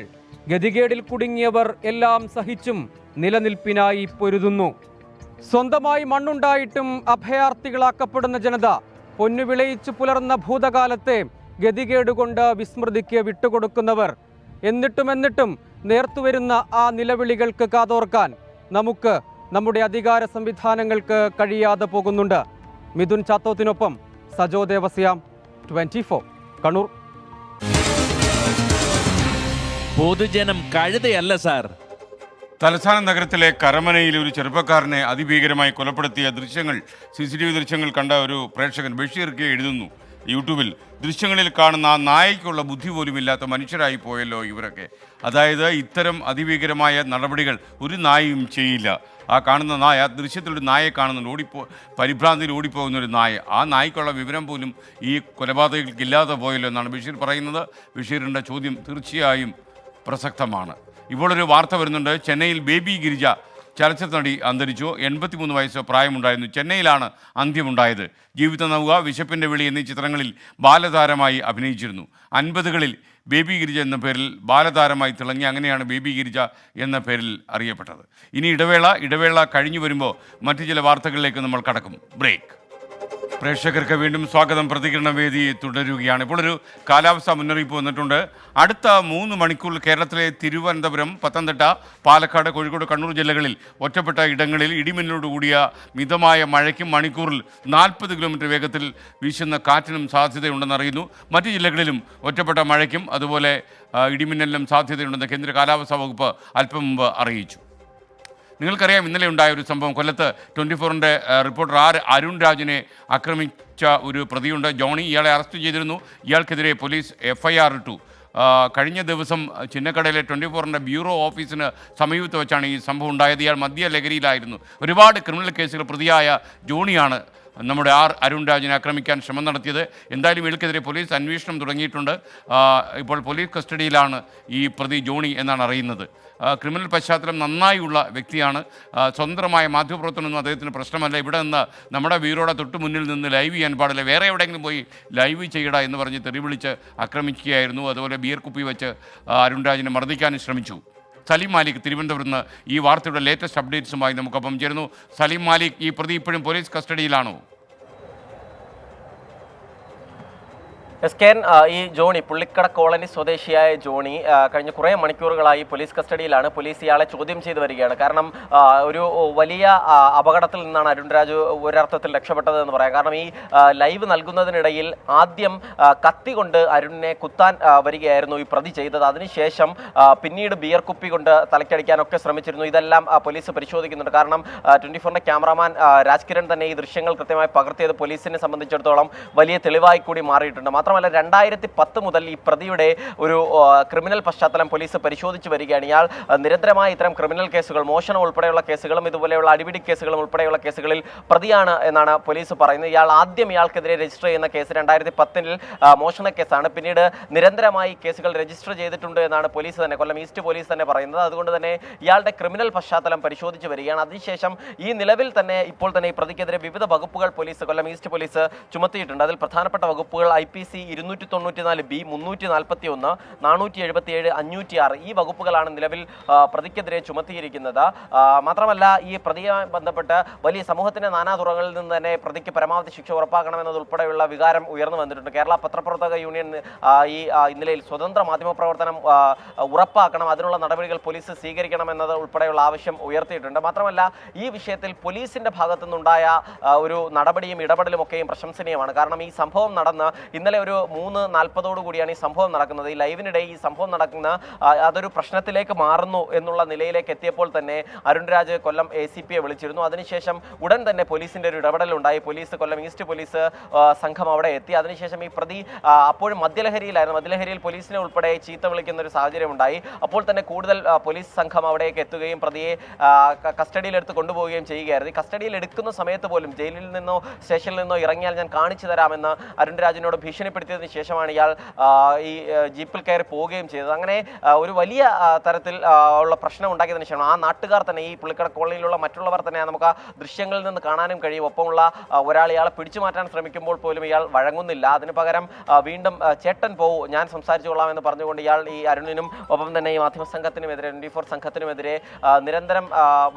ഗതികേടിൽ കുടുങ്ങിയവർ എല്ലാം സഹിച്ചും നിലനിൽപ്പിനായി പൊരുതുന്നു. സ്വന്തമായി മണ്ണുണ്ടായിട്ടും അഭയാർത്ഥികളാക്കപ്പെടുന്ന ജനത പൊന്നു വിളയിച്ചു പുലർന്ന ഭൂതകാലത്തെ ഗതികേടുകൊണ്ട് വിസ്മൃതിക്ക് വിട്ടുകൊടുക്കുന്നവർ. എന്നിട്ടും നേർത്തുവരുന്ന ആ നിലവിളികൾക്ക് കാതോർക്കാൻ നമുക്ക് നമ്മുടെ അധികാര സംവിധാനങ്ങൾക്ക് കഴിയാതെ പോകുന്നുണ്ട്. മിഥുൻ ചാത്തോത്തിനൊപ്പം സജോ ദേവസ്യാം, 24 കണ്ണൂർ. പൊതുജനം കഴുതയല്ല സാർ. തലസ്ഥാന നഗരത്തിലെ കരമനയിൽ ഒരു ചെറുപ്പക്കാരനെ അതിഭീകരമായി കൊലപ്പെടുത്തിയ ദൃശ്യങ്ങൾ CCTV ദൃശ്യങ്ങൾ കണ്ട ഒരു പ്രേക്ഷകൻ ബഷീർ കെ എഴുതുന്നു യൂട്യൂബിൽ, ദൃശ്യങ്ങളിൽ കാണുന്ന ആ നായയ്ക്കുള്ള ബുദ്ധി പോലും ഇല്ലാത്ത മനുഷ്യരായി പോയല്ലോ ഇവരൊക്കെ. അതായത് ഇത്തരം അതിഭീകരമായ നടപടികൾ ഒരു നായയും ചെയ്യില്ല. ആ കാണുന്ന നായ, ദൃശ്യത്തിലൊരു നായയെ കാണുന്നുണ്ട്, പരിഭ്രാന്തിയിൽ ഓടിപ്പോകുന്ന ഒരു നായ. ആ നായ്ക്കുള്ള വിവരം പോലും ഈ കൊലപാതകങ്ങൾക്ക് ഇല്ലാതെ പോയല്ലോ എന്നാണ് ബഷീർ പറയുന്നത്. ബഷീറിൻ്റെ ചോദ്യം തീർച്ചയായും പ്രസക്തമാണ്. ഇപ്പോൾ ഒരു വാർത്ത വരുന്നുണ്ട്. ചെന്നൈയിൽ ബേബി ഗിരിജ ചലച്ചിത്ര നടി അന്തരിച്ചു. 83 വയസ്സ് പ്രായമുണ്ടായിരുന്നു. ചെന്നൈയിലാണ് അന്ത്യമുണ്ടായത്. ജീവിത നൗക, വിശപ്പിൻ്റെ വിളി എന്നീ ചിത്രങ്ങളിൽ ബാലതാരമായി അഭിനയിച്ചിരുന്നു. 50കളിൽ ബേബി ഗിരിജ എന്ന പേരിൽ ബാലതാരമായി തിളങ്ങി. അങ്ങനെയാണ് ബേബി ഗിരിജ എന്ന പേരിൽ അറിയപ്പെട്ടത്. ഇനി ഇടവേള കഴിഞ്ഞു വരുമ്പോൾ മറ്റു ചില വാർത്തകളിലേക്ക് നമ്മൾ കടക്കും. ബ്രേക്ക്. പ്രേക്ഷകർക്ക് വീണ്ടും സ്വാഗതം. പ്രതികരണ വേദി തുടരുകയാണ്. ഇപ്പോൾ ഒരു കാലാവസ്ഥാ മുന്നറിയിപ്പ് വന്നിട്ടുണ്ട്. അടുത്ത 3 മണിക്കൂർ കേരളത്തിലെ തിരുവനന്തപുരം, പത്തനംതിട്ട, പാലക്കാട്, കോഴിക്കോട്, കണ്ണൂർ ജില്ലകളിൽ ഒറ്റപ്പെട്ട ഇടങ്ങളിൽ ഇടിമിന്നലോട് കൂടിയ മിതമായ മഴയ്ക്കും മണിക്കൂറിൽ 40 കിലോമീറ്റർ വേഗത്തിൽ വീശുന്ന കാറ്റിനും സാധ്യതയുണ്ടെന്ന് അറിയുന്നു. മറ്റു ജില്ലകളിലും ഒറ്റപ്പെട്ട മഴയ്ക്കും അതുപോലെ ഇടിമിന്നലിനും സാധ്യതയുണ്ടെന്ന് കേന്ദ്ര കാലാവസ്ഥാ വകുപ്പ് അല്പം മുമ്പ് അറിയിച്ചു. നിങ്ങൾക്കറിയാം, ഇന്നലെ ഉണ്ടായ ഒരു സംഭവം. കൊല്ലത്ത് 24ൻ്റെ റിപ്പോർട്ടർ അരുൺ രാജിനെ ആക്രമിച്ച ഒരു പ്രതിയുണ്ട്, ജോണി. ഇയാളെ അറസ്റ്റ് ചെയ്തിരുന്നു. ഇയാൾക്കെതിരെ പോലീസ് FIR ഇട്ടു. കഴിഞ്ഞ ദിവസം ചിന്നക്കടയിലെ 24ൻ്റെ ബ്യൂറോ ഓഫീസിന് സമീപത്ത് വെച്ചാണ് ഈ സംഭവം ഉണ്ടായത്. ഇയാൾ മദ്യലഹരിയിലായിരുന്നു. ഒരുപാട് ക്രിമിനൽ കേസുകൾ പ്രതിയായ ജോണിയാണ് നമ്മുടെ അരുൺ രാജിനെ ആക്രമിക്കാൻ ശ്രമം നടത്തിയത്. എന്തായാലും ഇയാൾക്കെതിരെ പോലീസ് അന്വേഷണം തുടങ്ങിയിട്ടുണ്ട്. ഇപ്പോൾ പോലീസ് കസ്റ്റഡിയിലാണ് ഈ പ്രതി ജോണി എന്നാണ് അറിയുന്നത്. ക്രിമിനൽ പശ്ചാത്തലം നന്നായുള്ള വ്യക്തിയാണ്. സ്വന്തമായ മാധ്യമപ്രവർത്തനമൊന്നും അദ്ദേഹത്തിന് പ്രശ്നമല്ല. ഇവിടെ നിന്ന് നമ്മുടെ ബ്യൂറോയുടെ തൊട്ട് മുന്നിൽ നിന്ന് ലൈവ് ചെയ്യാൻ പാടില്ല, വേറെ എവിടെയെങ്കിലും പോയി ലൈവ് ചെയ്യടാ എന്ന് പറഞ്ഞ് തെറി വിളിച്ച് ആക്രമിക്കുകയായിരുന്നു. അതുപോലെ ബിയർ കുപ്പി വെച്ച് അരുൺ രാജിനെ മർദ്ദിക്കാനും ശ്രമിച്ചു. സലീം മാലിക് തിരുവനന്തപുരത്ത് നിന്ന് ഈ വാർത്തയുടെ ലേറ്റസ്റ്റ് അപ്ഡേറ്റ്സുമായി നമുക്കൊപ്പം ചേരുന്നു. സലീം മാലിക്, ഈ പ്രതി ഇപ്പോഴും പോലീസ് കസ്റ്റഡിയിലാണോ? എസ്കേൻ, ഈ ജോണി, പുള്ളിക്കട കോളനി സ്വദേശിയായ ജോണി കഴിഞ്ഞ കുറേ മണിക്കൂറുകളായി പോലീസ് കസ്റ്റഡിയിലാണ്. പോലീസ് ഇയാളെ ചോദ്യം ചെയ്ത് വരികയാണ്. കാരണം ഒരു വലിയ അപകടത്തിൽ നിന്നാണ് അരുൺ രാജു ഒരർത്ഥത്തിൽ രക്ഷപ്പെട്ടത് എന്ന് പറയാം. കാരണം ഈ ലൈവ് നൽകുന്നതിനിടയിൽ ആദ്യം കത്തി കൊണ്ട് അരുണിനെ കുത്താൻ വരികയായിരുന്നു ഈ പ്രതി ചെയ്തത്. അതിനുശേഷം പിന്നീട് ബിയർ കുപ്പി കൊണ്ട് തലക്കടിക്കാനൊക്കെ ശ്രമിച്ചിരുന്നു. ഇതെല്ലാം പോലീസ് പരിശോധിക്കുന്നുണ്ട്. കാരണം 24ൻ്റെ ക്യാമറാമാൻ രാജ്കിരൺ തന്നെ ഈ ദൃശ്യങ്ങൾ കൃത്യമായി പകർത്തിയത് പോലീസിനെ സംബന്ധിച്ചിടത്തോളം വലിയ തെളിവായി കൂടി മാറിയിട്ടുണ്ട്. മാത്രമല്ല 2010 മുതൽ ഈ പ്രതിയുടെ ഒരു ക്രിമിനൽ പശ്ചാത്തലം പോലീസ് പരിശോധിച്ച് വരികയാണ്. ഇയാൾ നിരന്തരമായി ഇത്തരം ക്രിമിനൽ കേസുകൾ, മോഷണം ഉൾപ്പെടെയുള്ള കേസുകളും ഇതുപോലെയുള്ള അടിപിടി കേസുകളും ഉൾപ്പെടെയുള്ള കേസുകളിൽ പ്രതിയാണ് എന്നാണ് പോലീസ് പറയുന്നത്. ഇയാൾക്കെതിരെ രജിസ്റ്റർ ചെയ്യുന്ന കേസ് 2010-ൽ മോഷണ കേസാണ്. പിന്നീട് നിരന്തരമായി കേസുകൾ രജിസ്റ്റർ ചെയ്തിട്ടുണ്ട് എന്നാണ് പോലീസ് തന്നെ, കൊല്ലം ഈസ്റ്റ് പോലീസ് തന്നെ പറയുന്നത്. അതുകൊണ്ട് തന്നെ ഇയാളുടെ ക്രിമിനൽ പശ്ചാത്തലം പരിശോധിച്ച് വരികയാണ്. അതിനുശേഷം ഈ നിലവിൽ തന്നെ ഇപ്പോൾ തന്നെ ഈ പ്രതിക്കെതിരെ വിവിധ വകുപ്പുകൾ കൊല്ലം ഈസ്റ്റ് പോലീസ് ചുമത്തിയിട്ടുണ്ട്. അതിൽ പ്രധാനപ്പെട്ട വകുപ്പുകൾ IPC 294B, 341, 477, 506 ഈ വകുപ്പുകളാണ് നിലവിൽ പ്രതിക്കെതിരെ ചുമത്തിയിരിക്കുന്നത്. മാത്രമല്ല ഈ പ്രതിയുമായി ബന്ധപ്പെട്ട് വലിയ സമൂഹത്തിന്റെ നാനാതുറകളിൽ നിന്ന് തന്നെ പ്രതിക്ക് പരമാവധി ശിക്ഷ ഉറപ്പാക്കണമെന്നതുൾപ്പെടെയുള്ള വികാരം ഉയർന്നു വന്നിട്ടുണ്ട്. കേരള പത്രപ്രവർത്തക യൂണിയൻ ഈ ഇന്നലെ സ്വതന്ത്ര മാധ്യമ പ്രവർത്തനം ഉറപ്പാക്കണം, അതിനുള്ള നടപടികൾ പോലീസ് സ്വീകരിക്കണമെന്നത് ഉൾപ്പെടെയുള്ള ആവശ്യം ഉയർത്തിയിട്ടുണ്ട്. മാത്രമല്ല ഈ വിഷയത്തിൽ പോലീസിന്റെ ഭാഗത്തുനിന്നുണ്ടായ ഒരു നടപടിയും ഇടപെടലും ഒക്കെയും പ്രശംസനീയമാണ്. കാരണം ഈ സംഭവം നടന്ന് ഇന്നലെ ഒരു 3:40 കൂടിയാണ് ഈ സംഭവം നടക്കുന്നത്. ഈ ലൈവിനിടെ ഈ സംഭവം നടക്കുന്ന അതൊരു പ്രശ്നത്തിലേക്ക് മാറുന്നു എന്നുള്ള നിലയിലേക്ക് എത്തിയപ്പോൾ തന്നെ അരുൺ രാജ് കൊല്ലം ACPയെ വിളിച്ചിരുന്നു. അതിനുശേഷം ഉടൻ തന്നെ പോലീസിന്റെ ഒരു ഇടപെടലുണ്ടായി. കൊല്ലം ഈസ്റ്റ് പോലീസ് സംഘം അവിടെ എത്തി. അതിനുശേഷം ഈ പ്രതി അപ്പോഴും മദ്യലഹരിയിലായിരുന്നു. മദ്യലഹരിയിൽ പോലീസിനെ ഉൾപ്പെടെ ചീത്ത വിളിക്കുന്ന ഒരു സാഹചര്യം ഉണ്ടായി. അപ്പോൾ തന്നെ കൂടുതൽ പോലീസ് സംഘം അവിടേക്ക് എത്തുകയും പ്രതിയെ കസ്റ്റഡിയിലെടുത്ത് കൊണ്ടുപോവുകയും ചെയ്യുകയായിരുന്നു. ഈ കസ്റ്റഡിയിൽ എടുക്കുന്ന സമയത്ത് പോലും ജയിലിൽ നിന്നോ സ്റ്റേഷനിൽ നിന്നോ ഇറങ്ങിയാൽ ഞാൻ കാണിച്ചു തരാമെന്ന് അരുൺ രാജിനോട് ഭീഷണിപ്പെടുത്തി ഭീഷണിപ്പെടുത്തിയതിന് ശേഷമാണ് ഇയാൾ ഈ ജീപ്പിൽ കയറി പോവുകയും ചെയ്തത്. അങ്ങനെ ഒരു വലിയ തരത്തിൽ ഉള്ള പ്രശ്നം ഉണ്ടാക്കിയതിനു ശേഷം ആ നാട്ടുകാർ തന്നെ, ഈ പുള്ളിക്കട കോളനിയിലുള്ള മറ്റുള്ളവർ തന്നെ നമുക്ക് ആ ദൃശ്യങ്ങളിൽ നിന്ന് കാണാനും കഴിയും. ഒപ്പമുള്ള ഒരാൾ ഇയാളെ പിടിച്ചു മാറ്റാൻ ശ്രമിക്കുമ്പോൾ പോലും ഇയാൾ വഴങ്ങുന്നില്ല. അതിന് പകരം വീണ്ടും ചേട്ടൻ പോവൂ, ഞാൻ സംസാരിച്ചു കൊള്ളാം എന്ന് പറഞ്ഞുകൊണ്ട് ഇയാൾ ഈ അരുണിനും ഒപ്പം തന്നെ ഈ മാധ്യമ സംഘത്തിനുമെതിരെ 24 സംഘത്തിനുമെതിരെ നിരന്തരം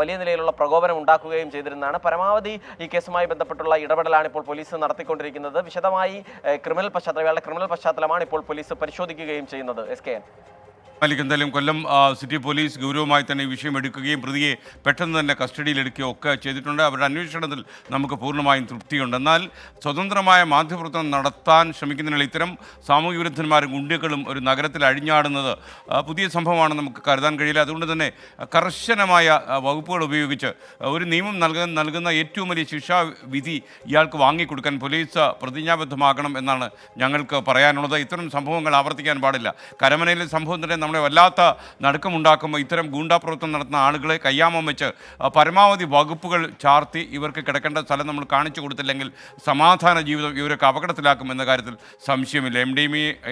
വലിയ നിലയിലുള്ള പ്രകോപനം ഉണ്ടാക്കുകയും ചെയ്തിരുന്നതാണ്. പരമാവധി ഈ കേസുമായി ബന്ധപ്പെട്ടുള്ള ഇടപെടലാണ് ഇപ്പോൾ പോലീസ് നടത്തിക്കൊണ്ടിരിക്കുന്നത്. വിശദമായി ഇയാളുടെ ക്രിമിനൽ പശ്ചാത്തലമാണ് ഇപ്പോൾ പോലീസ് പരിശോധിക്കുകയും ചെയ്യുന്നത്. SKN മാലിക്, എന്തായാലും കൊല്ലം സിറ്റി പോലീസ് ഗൗരവമായി തന്നെ ഈ വിഷയം എടുക്കുകയും പ്രതിയെ പെട്ടെന്ന് തന്നെ കസ്റ്റഡിയിലെടുക്കുകയും ഒക്കെ ചെയ്തിട്ടുണ്ട്. അവരുടെ അന്വേഷണത്തിൽ നമുക്ക് പൂർണ്ണമായും തൃപ്തിയുണ്ട്. എന്നാൽ സ്വതന്ത്രമായ മാധ്യമപ്രവർത്തനം നടത്താൻ ശ്രമിക്കുന്നതിനുള്ള ഇത്തരം സാമൂഹ്യ വിരുദ്ധന്മാരും ഗുണ്ടകളും ഒരു നഗരത്തിൽ അഴിഞ്ഞാടുന്നത് പുതിയ സംഭവമാണെന്ന് നമുക്ക് കരുതാൻ കഴിയില്ല. അതുകൊണ്ട് തന്നെ കർശനമായ വകുപ്പുകൾ ഉപയോഗിച്ച് ഒരു നിയമം നൽകുന്ന ഏറ്റവും വലിയ ശിക്ഷാവിധി ഇയാൾക്ക് വാങ്ങിക്കൊടുക്കാൻ പോലീസ് പ്രതിജ്ഞാബദ്ധമാകണം എന്നാണ് ഞങ്ങൾക്ക് പറയാനുള്ളത്. ഇത്തരം സംഭവങ്ങൾ ആവർത്തിക്കാൻ പാടില്ല. കരമനയിലെ സംഭവം തന്നെ നമ്മളെ വല്ലാത്ത നടുക്കമുണ്ടാക്കുമ്പോൾ ഇത്തരം ഗൂണ്ടാപ്രവർത്തനം നടത്തുന്ന ആളുകളെ കയ്യാമം വെച്ച് പരമാവധി വകുപ്പുകൾ ചാർത്തി ഇവർക്ക് കിടക്കേണ്ട സ്ഥലം നമ്മൾ കാണിച്ചു കൊടുത്തില്ലെങ്കിൽ സമാധാന ജീവിതം ഇവരൊക്കെ അപകടത്തിലാക്കും എന്ന കാര്യത്തിൽ സംശയമില്ല.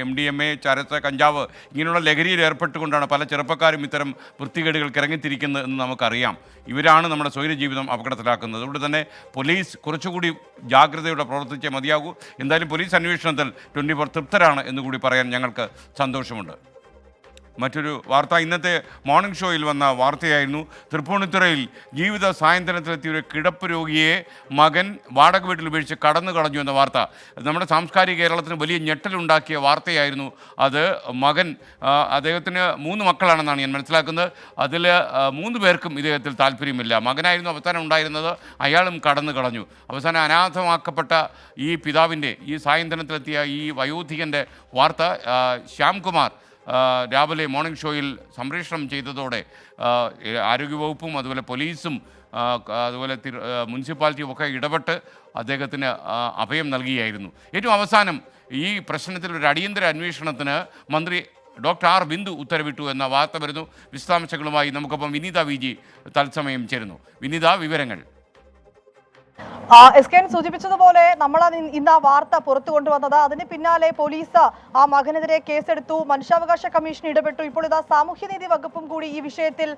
MDMA, ചരസ്, കഞ്ചാവ് ഇങ്ങനെയുള്ള ലഹരിയിൽ ഏർപ്പെട്ടുകൊണ്ടാണ് പല ചെറുപ്പക്കാരും ഇത്തരം വൃത്തികേടുകൾക്ക് ഇറങ്ങിത്തിരിക്കുന്നത് എന്ന് നമുക്കറിയാം. ഇവരാണ് നമ്മുടെ സ്വൈര ജീവിതം അപകടത്തിലാക്കുന്നത്. അതുകൊണ്ട് തന്നെ പോലീസ് കുറച്ചുകൂടി ജാഗ്രതയോടെ പ്രവർത്തിച്ചേ മതിയാകൂ. എന്തായാലും പോലീസ് അന്വേഷണത്തിൽ 24 തൃപ്തരാണ് എന്നുകൂടി പറയാൻ ഞങ്ങൾക്ക് സന്തോഷമുണ്ട്. മറ്റൊരു വാർത്ത ഇന്നത്തെ മോർണിംഗ് ഷോയിൽ വന്ന വാർത്തയായിരുന്നു. തൃപ്പൂണിത്തുറയിൽ ജീവിത സായന്തനത്തിലെത്തിയ ഒരു കിടപ്പ് രോഗിയെ മകൻ വാടക വീട്ടിൽ ഉപേക്ഷിച്ച് കടന്നു കളഞ്ഞു എന്ന വാർത്ത നമ്മുടെ സാംസ്കാരിക കേരളത്തിന് വലിയ ഞെട്ടലുണ്ടാക്കിയ വാർത്തയായിരുന്നു. അത് മകൻ, അദ്ദേഹത്തിന് 3 മക്കളാണെന്നാണ് ഞാൻ മനസ്സിലാക്കുന്നത്. അതിൽ 3 പേർക്കും ഇദ്ദേഹത്തിൽ താല്പര്യമില്ല. മകനായിരുന്നു അവസാനം ഉണ്ടായിരുന്നത്, അയാളും കടന്നു കളഞ്ഞു. അവസാനം അനാഥമാക്കപ്പെട്ട ഈ പിതാവിൻ്റെ, ഈ സായന്തനത്തിലെത്തിയ ഈ വയോധികൻ്റെ വാർത്ത ശ്യാംകുമാർ രാവിലെ മോർണിംഗ് ഷോയിൽ സംപ്രേഷണം ചെയ്തതോടെ ആരോഗ്യവകുപ്പും അതുപോലെ പോലീസും അതുപോലെ മുനിസിപ്പാലിറ്റിയും ഒക്കെ ഇടപെട്ട് അദ്ദേഹത്തിന് അഭയം നൽകിയായിരുന്നു. ഏറ്റവും അവസാനം ഈ പ്രശ്നത്തിൽ ഒരു അടിയന്തര അന്വേഷണത്തിന് മന്ത്രി ഡോക്ടർ ആർ ബിന്ദു ഉത്തരവിട്ടു എന്ന വാർത്ത വരുന്നു. വിശദാംശങ്ങളുമായി നമുക്കൊപ്പം വിനീത VG തത്സമയം ചേരുന്നു. വിനീത, വിവരങ്ങൾ. SKN സൂചിപ്പിച്ചതുപോലെ നമ്മൾ ഇന്ന് ആ വാർത്ത പുറത്തു കൊണ്ടുവന്നത്. അതിന് പിന്നാലെ പോലീസ് ആ മകനെതിരെ കേസെടുത്തു, മനുഷ്യാവകാശ കമ്മീഷൻ ഇടപെട്ടു. ഇപ്പോൾ ഇതാ സാമൂഹ്യനീതി വകുപ്പും കൂടി ഈ വിഷയത്തിൽ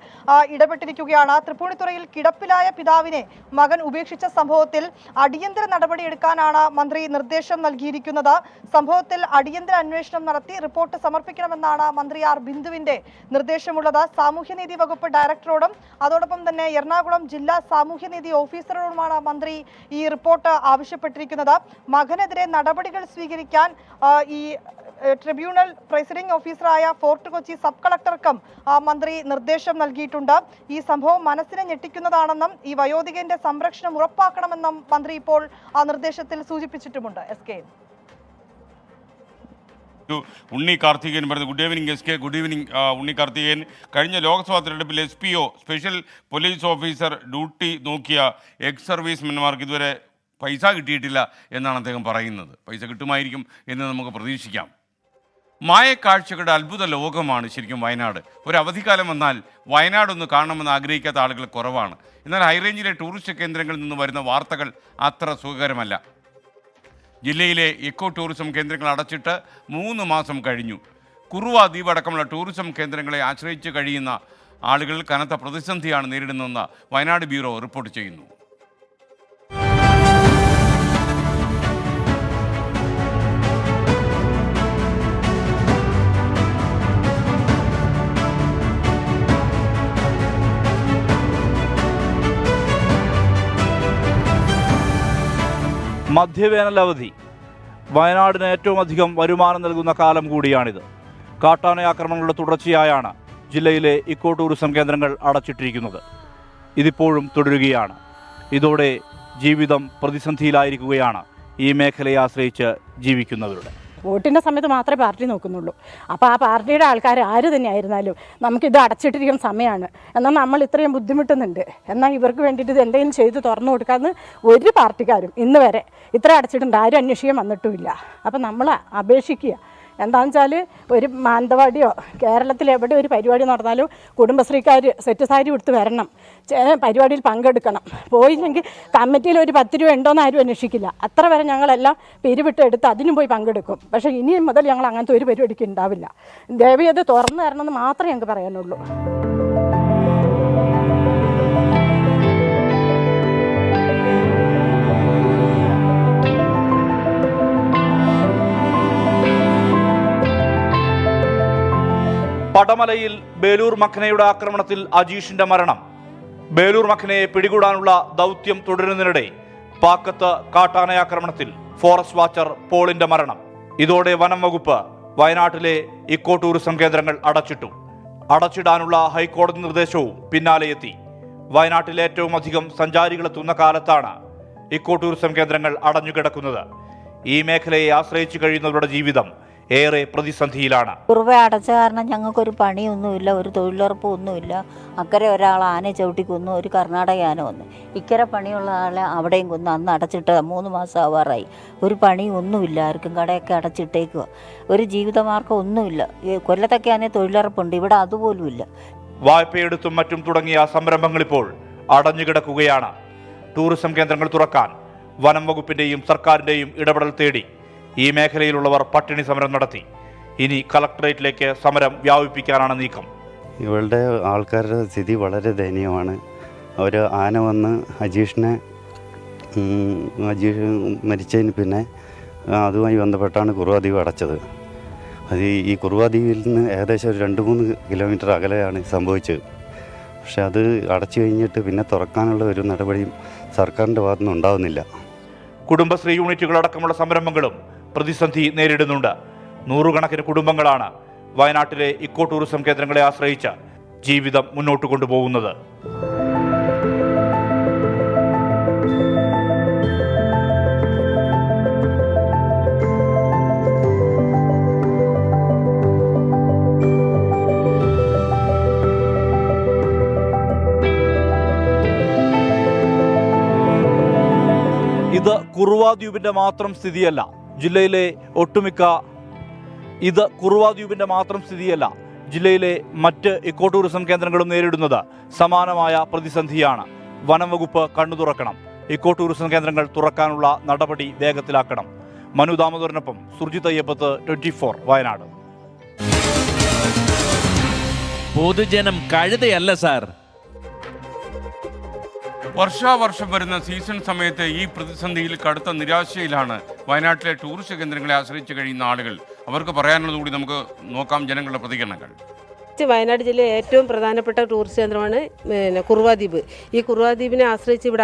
ഇടപെട്ടിരിക്കുകയാണ്. തൃപ്പൂണിത്തുറയിൽ കിടപ്പിലായ പിതാവിനെ മകൻ ഉപേക്ഷിച്ച സംഭവത്തിൽ അടിയന്തര നടപടിയെടുക്കാനാണ് മന്ത്രി നിർദ്ദേശം നൽകിയിരിക്കുന്നത്. സംഭവത്തിൽ അടിയന്തര അന്വേഷണം നടത്തി റിപ്പോർട്ട് സമർപ്പിക്കണമെന്നാണ് മന്ത്രി ആർ ബിന്ദുവിന്റെ നിർദ്ദേശമുള്ളത്. സാമൂഹ്യനീതി വകുപ്പ് ഡയറക്ടറോടും അതോടൊപ്പം തന്നെ എറണാകുളം ജില്ലാ സാമൂഹ്യനീതി ഓഫീസറോടുമാണ് മന്ത്രി ഈ റിപ്പോർട്ട് ആവശ്യപ്പെട്ടിരിക്കുന്നത്. മകനെതിരെ നടപടികൾ സ്വീകരിക്കാൻ ഈ ട്രിബ്യൂണൽ പ്രൈസിഡിംഗ് ഓഫീസറായ ഫോർട്ട് കൊച്ചി സബ് കളക്ടർക്കും മന്ത്രി നിർദ്ദേശം നൽകിയിട്ടുണ്ട്. ഈ സംഭവം മനസ്സിനെ ഞെട്ടിക്കുന്നതാണെന്നും ഈ വയോധികന്റെ സംരക്ഷണം ഉറപ്പാക്കണമെന്നും മന്ത്രി ഇപ്പോൾ ആ നിർദ്ദേശത്തിൽ സൂചിപ്പിച്ചിട്ടുമുണ്ട്. SKN ഉണ്ണി കാർത്തികേയൻ പറഞ്ഞു. Good evening SK. Good evening Unni Karthikeyan. കഴിഞ്ഞ ലോക്സഭാ തെരഞ്ഞെടുപ്പിൽ SPO special police officer duty നോക്കിയ എക്സ് സർവീസ്മെന്മാർക്ക് ഇതുവരെ പൈസ കിട്ടിയിട്ടില്ല എന്നാണ് അദ്ദേഹം പറയുന്നത്. പൈസ കിട്ടുമായിരിക്കും എന്ന് നമുക്ക് പ്രതീക്ഷിക്കാം. മായക്കാഴ്ചകളുടെ അത്ഭുത ലോകമാണ് ശരിക്കും വയനാട്. ഒരു അവധിക്കാലം വന്നാൽ വയനാടൊന്ന് കാണണമെന്ന് ആഗ്രഹിക്കാത്ത ആളുകൾ കുറവാണ്. എന്നാൽ ഹൈറേഞ്ചിലെ ടൂറിസ്റ്റ് കേന്ദ്രങ്ങളിൽ നിന്ന് വരുന്ന വാർത്തകൾ അത്ര സുഖകരമല്ല. ജില്ലയിലെ ഇക്കോ ടൂറിസം കേന്ദ്രങ്ങൾ അടച്ചിട്ട് 3 മാസം കഴിഞ്ഞു. കുറുവ ദ്വീപ് അടക്കമുള്ള ടൂറിസം കേന്ദ്രങ്ങളെ ആശ്രയിച്ച് കഴിയുന്ന ആളുകൾ കനത്ത പ്രതിസന്ധിയാണ് നേരിടുന്നതെന്ന് വയനാട് ബ്യൂറോ റിപ്പോർട്ട് ചെയ്യുന്നു. മധ്യവേനലവധി വയനാടിന് ഏറ്റവും അധികം വരുമാനം നൽകുന്ന കാലം കൂടിയാണിത്. കാട്ടാന ആക്രമണങ്ങളുടെ തുടർച്ചയായാണ് ജില്ലയിലെ ഇക്കോ ടൂറിസം കേന്ദ്രങ്ങൾ അടച്ചിട്ടിരിക്കുന്നത്. ഇതിപ്പോഴും തുടരുകയാണ്. ഇതോടെ ജീവിതം പ്രതിസന്ധിയിലായിരിക്കുകയാണ് ഈ മേഖലയെ ആശ്രയിച്ച് ജീവിക്കുന്നവരുടെ. വോട്ടിൻ്റെ സമയത്ത് മാത്രമേ പാർട്ടി നോക്കുന്നുള്ളൂ. അപ്പോൾ ആ പാർട്ടിയുടെ ആൾക്കാർ ആര് തന്നെ ആയിരുന്നാലും നമുക്കിത് അടച്ചിട്ടിരിക്കുന്ന സമയമാണ്. എന്നാൽ നമ്മൾ ഇത്രയും ബുദ്ധിമുട്ടുന്നുണ്ട്. എന്നാൽ ഇവർക്ക് വേണ്ടിയിട്ട് ഇത് എന്തെങ്കിലും ചെയ്ത് തുറന്നു കൊടുക്കാമെന്ന് ഒരു പാർട്ടിക്കാരും ഇന്ന് വരെ ഇത്ര അടച്ചിട്ടുണ്ട് ആരും അന്വേഷിക്കാൻ വന്നിട്ടുമില്ല. അപ്പോൾ നമ്മൾ അപേക്ഷിക്കുക, എന്താണെന്ന് വെച്ചാൽ ഒരു മാനന്തവാടിയോ കേരളത്തിൽ എവിടെ ഒരു പരിപാടി നടന്നാലും കുടുംബശ്രീക്കാർ സെറ്റ് സാരി ഉടുത്ത് വരണം, പരിപാടിയിൽ പങ്കെടുക്കണം. പോയില്ലെങ്കിൽ കമ്മിറ്റിയിൽ ഒരു 10 രൂപ ഉണ്ടോയെന്ന് ആരും അന്വേഷിക്കില്ല. അത്ര വരെ ഞങ്ങളെല്ലാം പിരിവിട്ട് എടുത്ത് അതിനും പോയി പങ്കെടുക്കും. പക്ഷേ ഇനി മുതൽ ഞങ്ങൾ അങ്ങനത്തെ ഒരു പരിപാടിക്ക് ഉണ്ടാവില്ല. ദയവ് അത് തുറന്നു തരണമെന്ന് മാത്രമേ ഞങ്ങൾക്ക് പറയാനുള്ളൂ. പടമലയിൽ ബേലൂർ മഖനയുടെ ആക്രമണത്തിൽ അജീഷിന്റെ മരണം. ബേലൂർ മഖനയെ പിടികൂടാനുള്ള ദൗത്യം തുടരുന്നതിനിടെ പാക്കത്ത് കാട്ടാനയാക്രമണത്തിൽ ഫോറസ്റ്റ് വാച്ചർ പോളിന്റെ മരണം. ഇതോടെ വനം വകുപ്പ് വയനാട്ടിലെ ഇക്കോ ടൂറിസം കേന്ദ്രങ്ങൾ അടച്ചിട്ടു. അടച്ചിടാനുള്ള ഹൈക്കോടതി നിർദ്ദേശവും പിന്നാലെയെത്തി. വയനാട്ടിൽ ഏറ്റവും അധികം സഞ്ചാരികളെത്തുന്ന കാലത്താണ് ഇക്കോ ടൂറിസം കേന്ദ്രങ്ങൾ അടഞ്ഞുകിടക്കുന്നത്. ഈ മേഖലയെ ആശ്രയിച്ചു കഴിയുന്നവരുടെ ജീവിതം ഏറെ പ്രതിസന്ധിയിലാണ്. കുറുവ അടച്ച കാരണം ഞങ്ങൾക്കൊരു പണിയൊന്നുമില്ല, ഒരു തൊഴിലുറപ്പും ഒന്നുമില്ല. അക്കരെ ഒരാൾ ആനയെ ചവിട്ടി കൊന്നു, ഒരു കർണാടക ആന വന്നു. ഇക്കരെ പണിയുള്ള ആളെ അവിടെയും കൊന്നു. അന്ന് അടച്ചിട്ട് 3 മാസം ആവാറായി. ഒരു പണിയും ഒന്നുമില്ല, ആർക്കും കടയൊക്കെ അടച്ചിട്ടേക്കുക. ഒരു ജീവിതമാർഗ്ഗം ഒന്നുമില്ല. കൊല്ലത്തൊക്കെ ആണെങ്കിൽ തൊഴിലുറപ്പുണ്ട്, ഇവിടെ അതുപോലുമില്ല. വായ്പയെടുത്തും മറ്റും തുടങ്ങിയ സംരംഭങ്ങൾ ഇപ്പോൾ അടഞ്ഞുകിടക്കുകയാണ്. ടൂറിസം കേന്ദ്രങ്ങൾ തുറക്കാൻ വനം വകുപ്പിന്റെയും സർക്കാരിന്റെയും ഇടപെടൽ തേടി ഈ മേഖലയിലുള്ളവർ പട്ടിണി സമരം നടത്തി. ഇനി കളക്ടറേറ്റിലേക്ക് സമരം വ്യാപിപ്പിക്കാനാണ് നീക്കം. ഇവളുടെ ആൾക്കാരുടെ സ്ഥിതി വളരെ ദയനീയമാണ്. അവർ ആന വന്ന് അജീഷ് മരിച്ചതിന് പിന്നെ അതുമായി ബന്ധപ്പെട്ടാണ് കുറുവാദ്വീപ് അടച്ചത്. അത് ഈ കുറുവാദ്വീപിൽ നിന്ന് ഏകദേശം ഒരു 2-3 കിലോമീറ്റർ അകലെയാണ് സംഭവിച്ചത്. പക്ഷെ അത് അടച്ചു കഴിഞ്ഞിട്ട് പിന്നെ തുറക്കാനുള്ള ഒരു നടപടിയും സർക്കാരിൻ്റെ ഭാഗത്തുനിന്ന് ഉണ്ടാകുന്നില്ല. കുടുംബശ്രീ യൂണിറ്റുകളടക്കമുള്ള സംരംഭങ്ങളും പ്രതിസന്ധി നേരിടുന്നുണ്ട്. 100 കണക്കിന് കുടുംബങ്ങളാണ് വയനാട്ടിലെ ഇക്കോ ടൂറിസം കേന്ദ്രങ്ങളെ ആശ്രയിച്ച് ജീവിതം മുന്നോട്ട് കൊണ്ടുപോകുന്നത്. ഇത് കുറുവാദ്വീപിന്റെ മാത്രം സ്ഥിതിയല്ല. ജില്ലയിലെ മറ്റ് ഇക്കോ ടൂറിസം കേന്ദ്രങ്ങളും നേരിടുന്നത് സമാനമായ പ്രതിസന്ധിയാണ്. വനം വകുപ്പ് കണ്ണു തുറക്കണം. ഇക്കോ ടൂറിസം കേന്ദ്രങ്ങൾ തുറക്കാനുള്ള നടപടി വേഗത്തിലാക്കണം. മനു ദാമോദരനൊപ്പം സുർജിത് അയ്യപ്പത്ത്, 24 വയനാട്. പൊതുജനം കഴുതയല്ല സാർ. വർഷാവർഷം വരുന്ന സീസൺ സമയത്ത് ഈ പ്രതിസന്ധിയിൽ കടുത്ത നിരാശയിലാണ് വയനാട്ടിലെ ടൂറിസ്റ്റ് കേന്ദ്രങ്ങളെ ആശ്രയിച്ച് കഴിയുന്ന ആളുകൾ. അവർക്ക് പറയാനുള്ളത് കൂടി നമുക്ക് നോക്കാം. ജനങ്ങളുടെ പ്രതികരണങ്ങൾ. വയനാട് ജില്ലയിലെ ഏറ്റവും പ്രധാനപ്പെട്ട ടൂറിസ്റ്റ് കേന്ദ്രമാണ് കുറുവാദ്വീപ്. ഈ കുറുവാദ്വീപിനെ ആശ്രയിച്ച് ഇവിടെ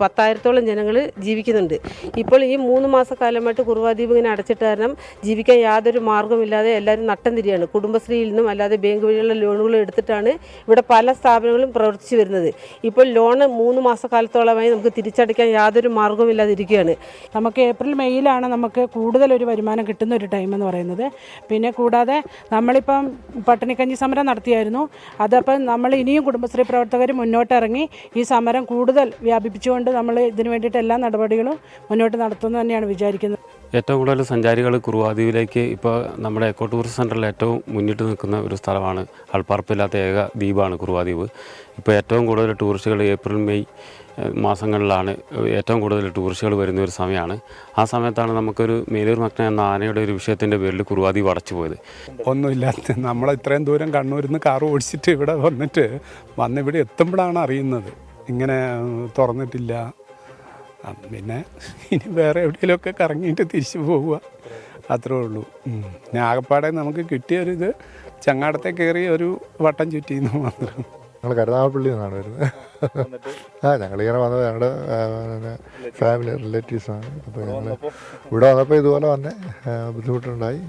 10,000-ഓളം ജനങ്ങൾ ജീവിക്കുന്നുണ്ട്. ഇപ്പോൾ ഈ 3 മാസക്കാലമായിട്ട് കുറുവാദ്വീപ് ഇങ്ങനെ അടച്ചിട്ട് കാരണം ജീവിക്കാൻ യാതൊരു മാർഗ്ഗമില്ലാതെ എല്ലാവരും നട്ടം തിരിയാണ്. കുടുംബശ്രീയിൽ നിന്നും അല്ലാതെ ബാങ്ക് വഴിയുള്ള ലോണുകൾ എടുത്തിട്ടാണ് ഇവിടെ പല സ്ഥാപനങ്ങളും പ്രവർത്തിച്ചു വരുന്നത്. ഇപ്പോൾ ലോണ് 3 മാസക്കാലത്തോളമായി നമുക്ക് തിരിച്ചടയ്ക്കാൻ യാതൊരു മാർഗ്ഗമില്ലാതെ ഇരിക്കുകയാണ്. നമുക്ക് ഏപ്രിൽ മെയ്യിലാണ് നമുക്ക് കൂടുതലൊരു വരുമാനം കിട്ടുന്ന ഒരു ടൈം എന്ന് പറയുന്നത്. പിന്നെ കൂടാതെ നമ്മളിപ്പം പട്ടിണിക്കഞ്ഞി സമരം നടത്തിയായിരുന്നു. അതപ്പം നമ്മൾ ഇനിയും കുടുംബശ്രീ പ്രവർത്തകർ മുന്നോട്ടിറങ്ങി ഈ സമരം കൂടുതൽ വ്യാപിപ്പിച്ചുകൊണ്ട് നമ്മൾ ഇതിനു വേണ്ടിയിട്ട് എല്ലാ നടപടികളും മുന്നോട്ട് നടത്തുമെന്ന് തന്നെയാണ് വിചാരിക്കുന്നത്. ഏറ്റവും കൂടുതൽ സഞ്ചാരികൾ കുറുവാദ്വീപിലേക്ക് ഇപ്പോൾ നമ്മുടെ എക്കോ ടൂറിസം സെൻറ്ററിൽ ഏറ്റവും മുന്നിട്ട് നിൽക്കുന്ന ഒരു സ്ഥലമാണ്. ആൾപ്പാർപ്പില്ലാത്ത ഏക ദ്വീപാണ് കുറുവാദ്വീപ്. ഇപ്പോൾ ഏറ്റവും കൂടുതൽ ടൂറിസ്റ്റുകൾ ഏപ്രിൽ മെയ് മാസങ്ങളിലാണ് ഏറ്റവും കൂടുതൽ ടൂറിസ്റ്റുകൾ വരുന്ന ഒരു സമയമാണ്. ആ സമയത്താണ് നമുക്കൊരു മേലൂർ മഖ്ന എന്ന ആനയുടെ ഒരു വിഷയത്തിൻ്റെ പേരിൽ കുറുവാദ്വീപ് അടച്ചു പോയത്. ഒന്നുമില്ലാത്ത നമ്മൾ ഇത്രയും ദൂരം കണ്ണൂരിൽ നിന്ന് കാറ് ഓടിച്ചിട്ട് ഇവിടെ വന്നിവിടെ എത്തുമ്പോഴാണ് അറിയുന്നത് ഇങ്ങനെ തുറന്നിട്ടില്ല. പിന്നെ ഇനി വേറെ എവിടെയെങ്കിലുമൊക്കെ കറങ്ങിയിട്ട് തിരിച്ചു പോവുക, അത്രേ ഉള്ളൂ. പിന്നെ ആകപ്പാടെ നമുക്ക് കിട്ടിയൊരിത് ചങ്ങാടത്തെ കയറി ഒരു വട്ടം ചുറ്റിന്ന് മാത്രം. ഞങ്ങൾ കരുനാഗപ്പള്ളി നിന്നാണ് വരുന്നത്. ഞങ്ങളിങ്ങനെ വന്നത് ഞങ്ങളുടെ ഫാമിലി റിലേറ്റീവ്സാണ്. അപ്പോൾ ഞങ്ങൾ ഇവിടെ വന്നപ്പോൾ ഇതുപോലെ വന്നെ ബുദ്ധിമുട്ടുണ്ടായി.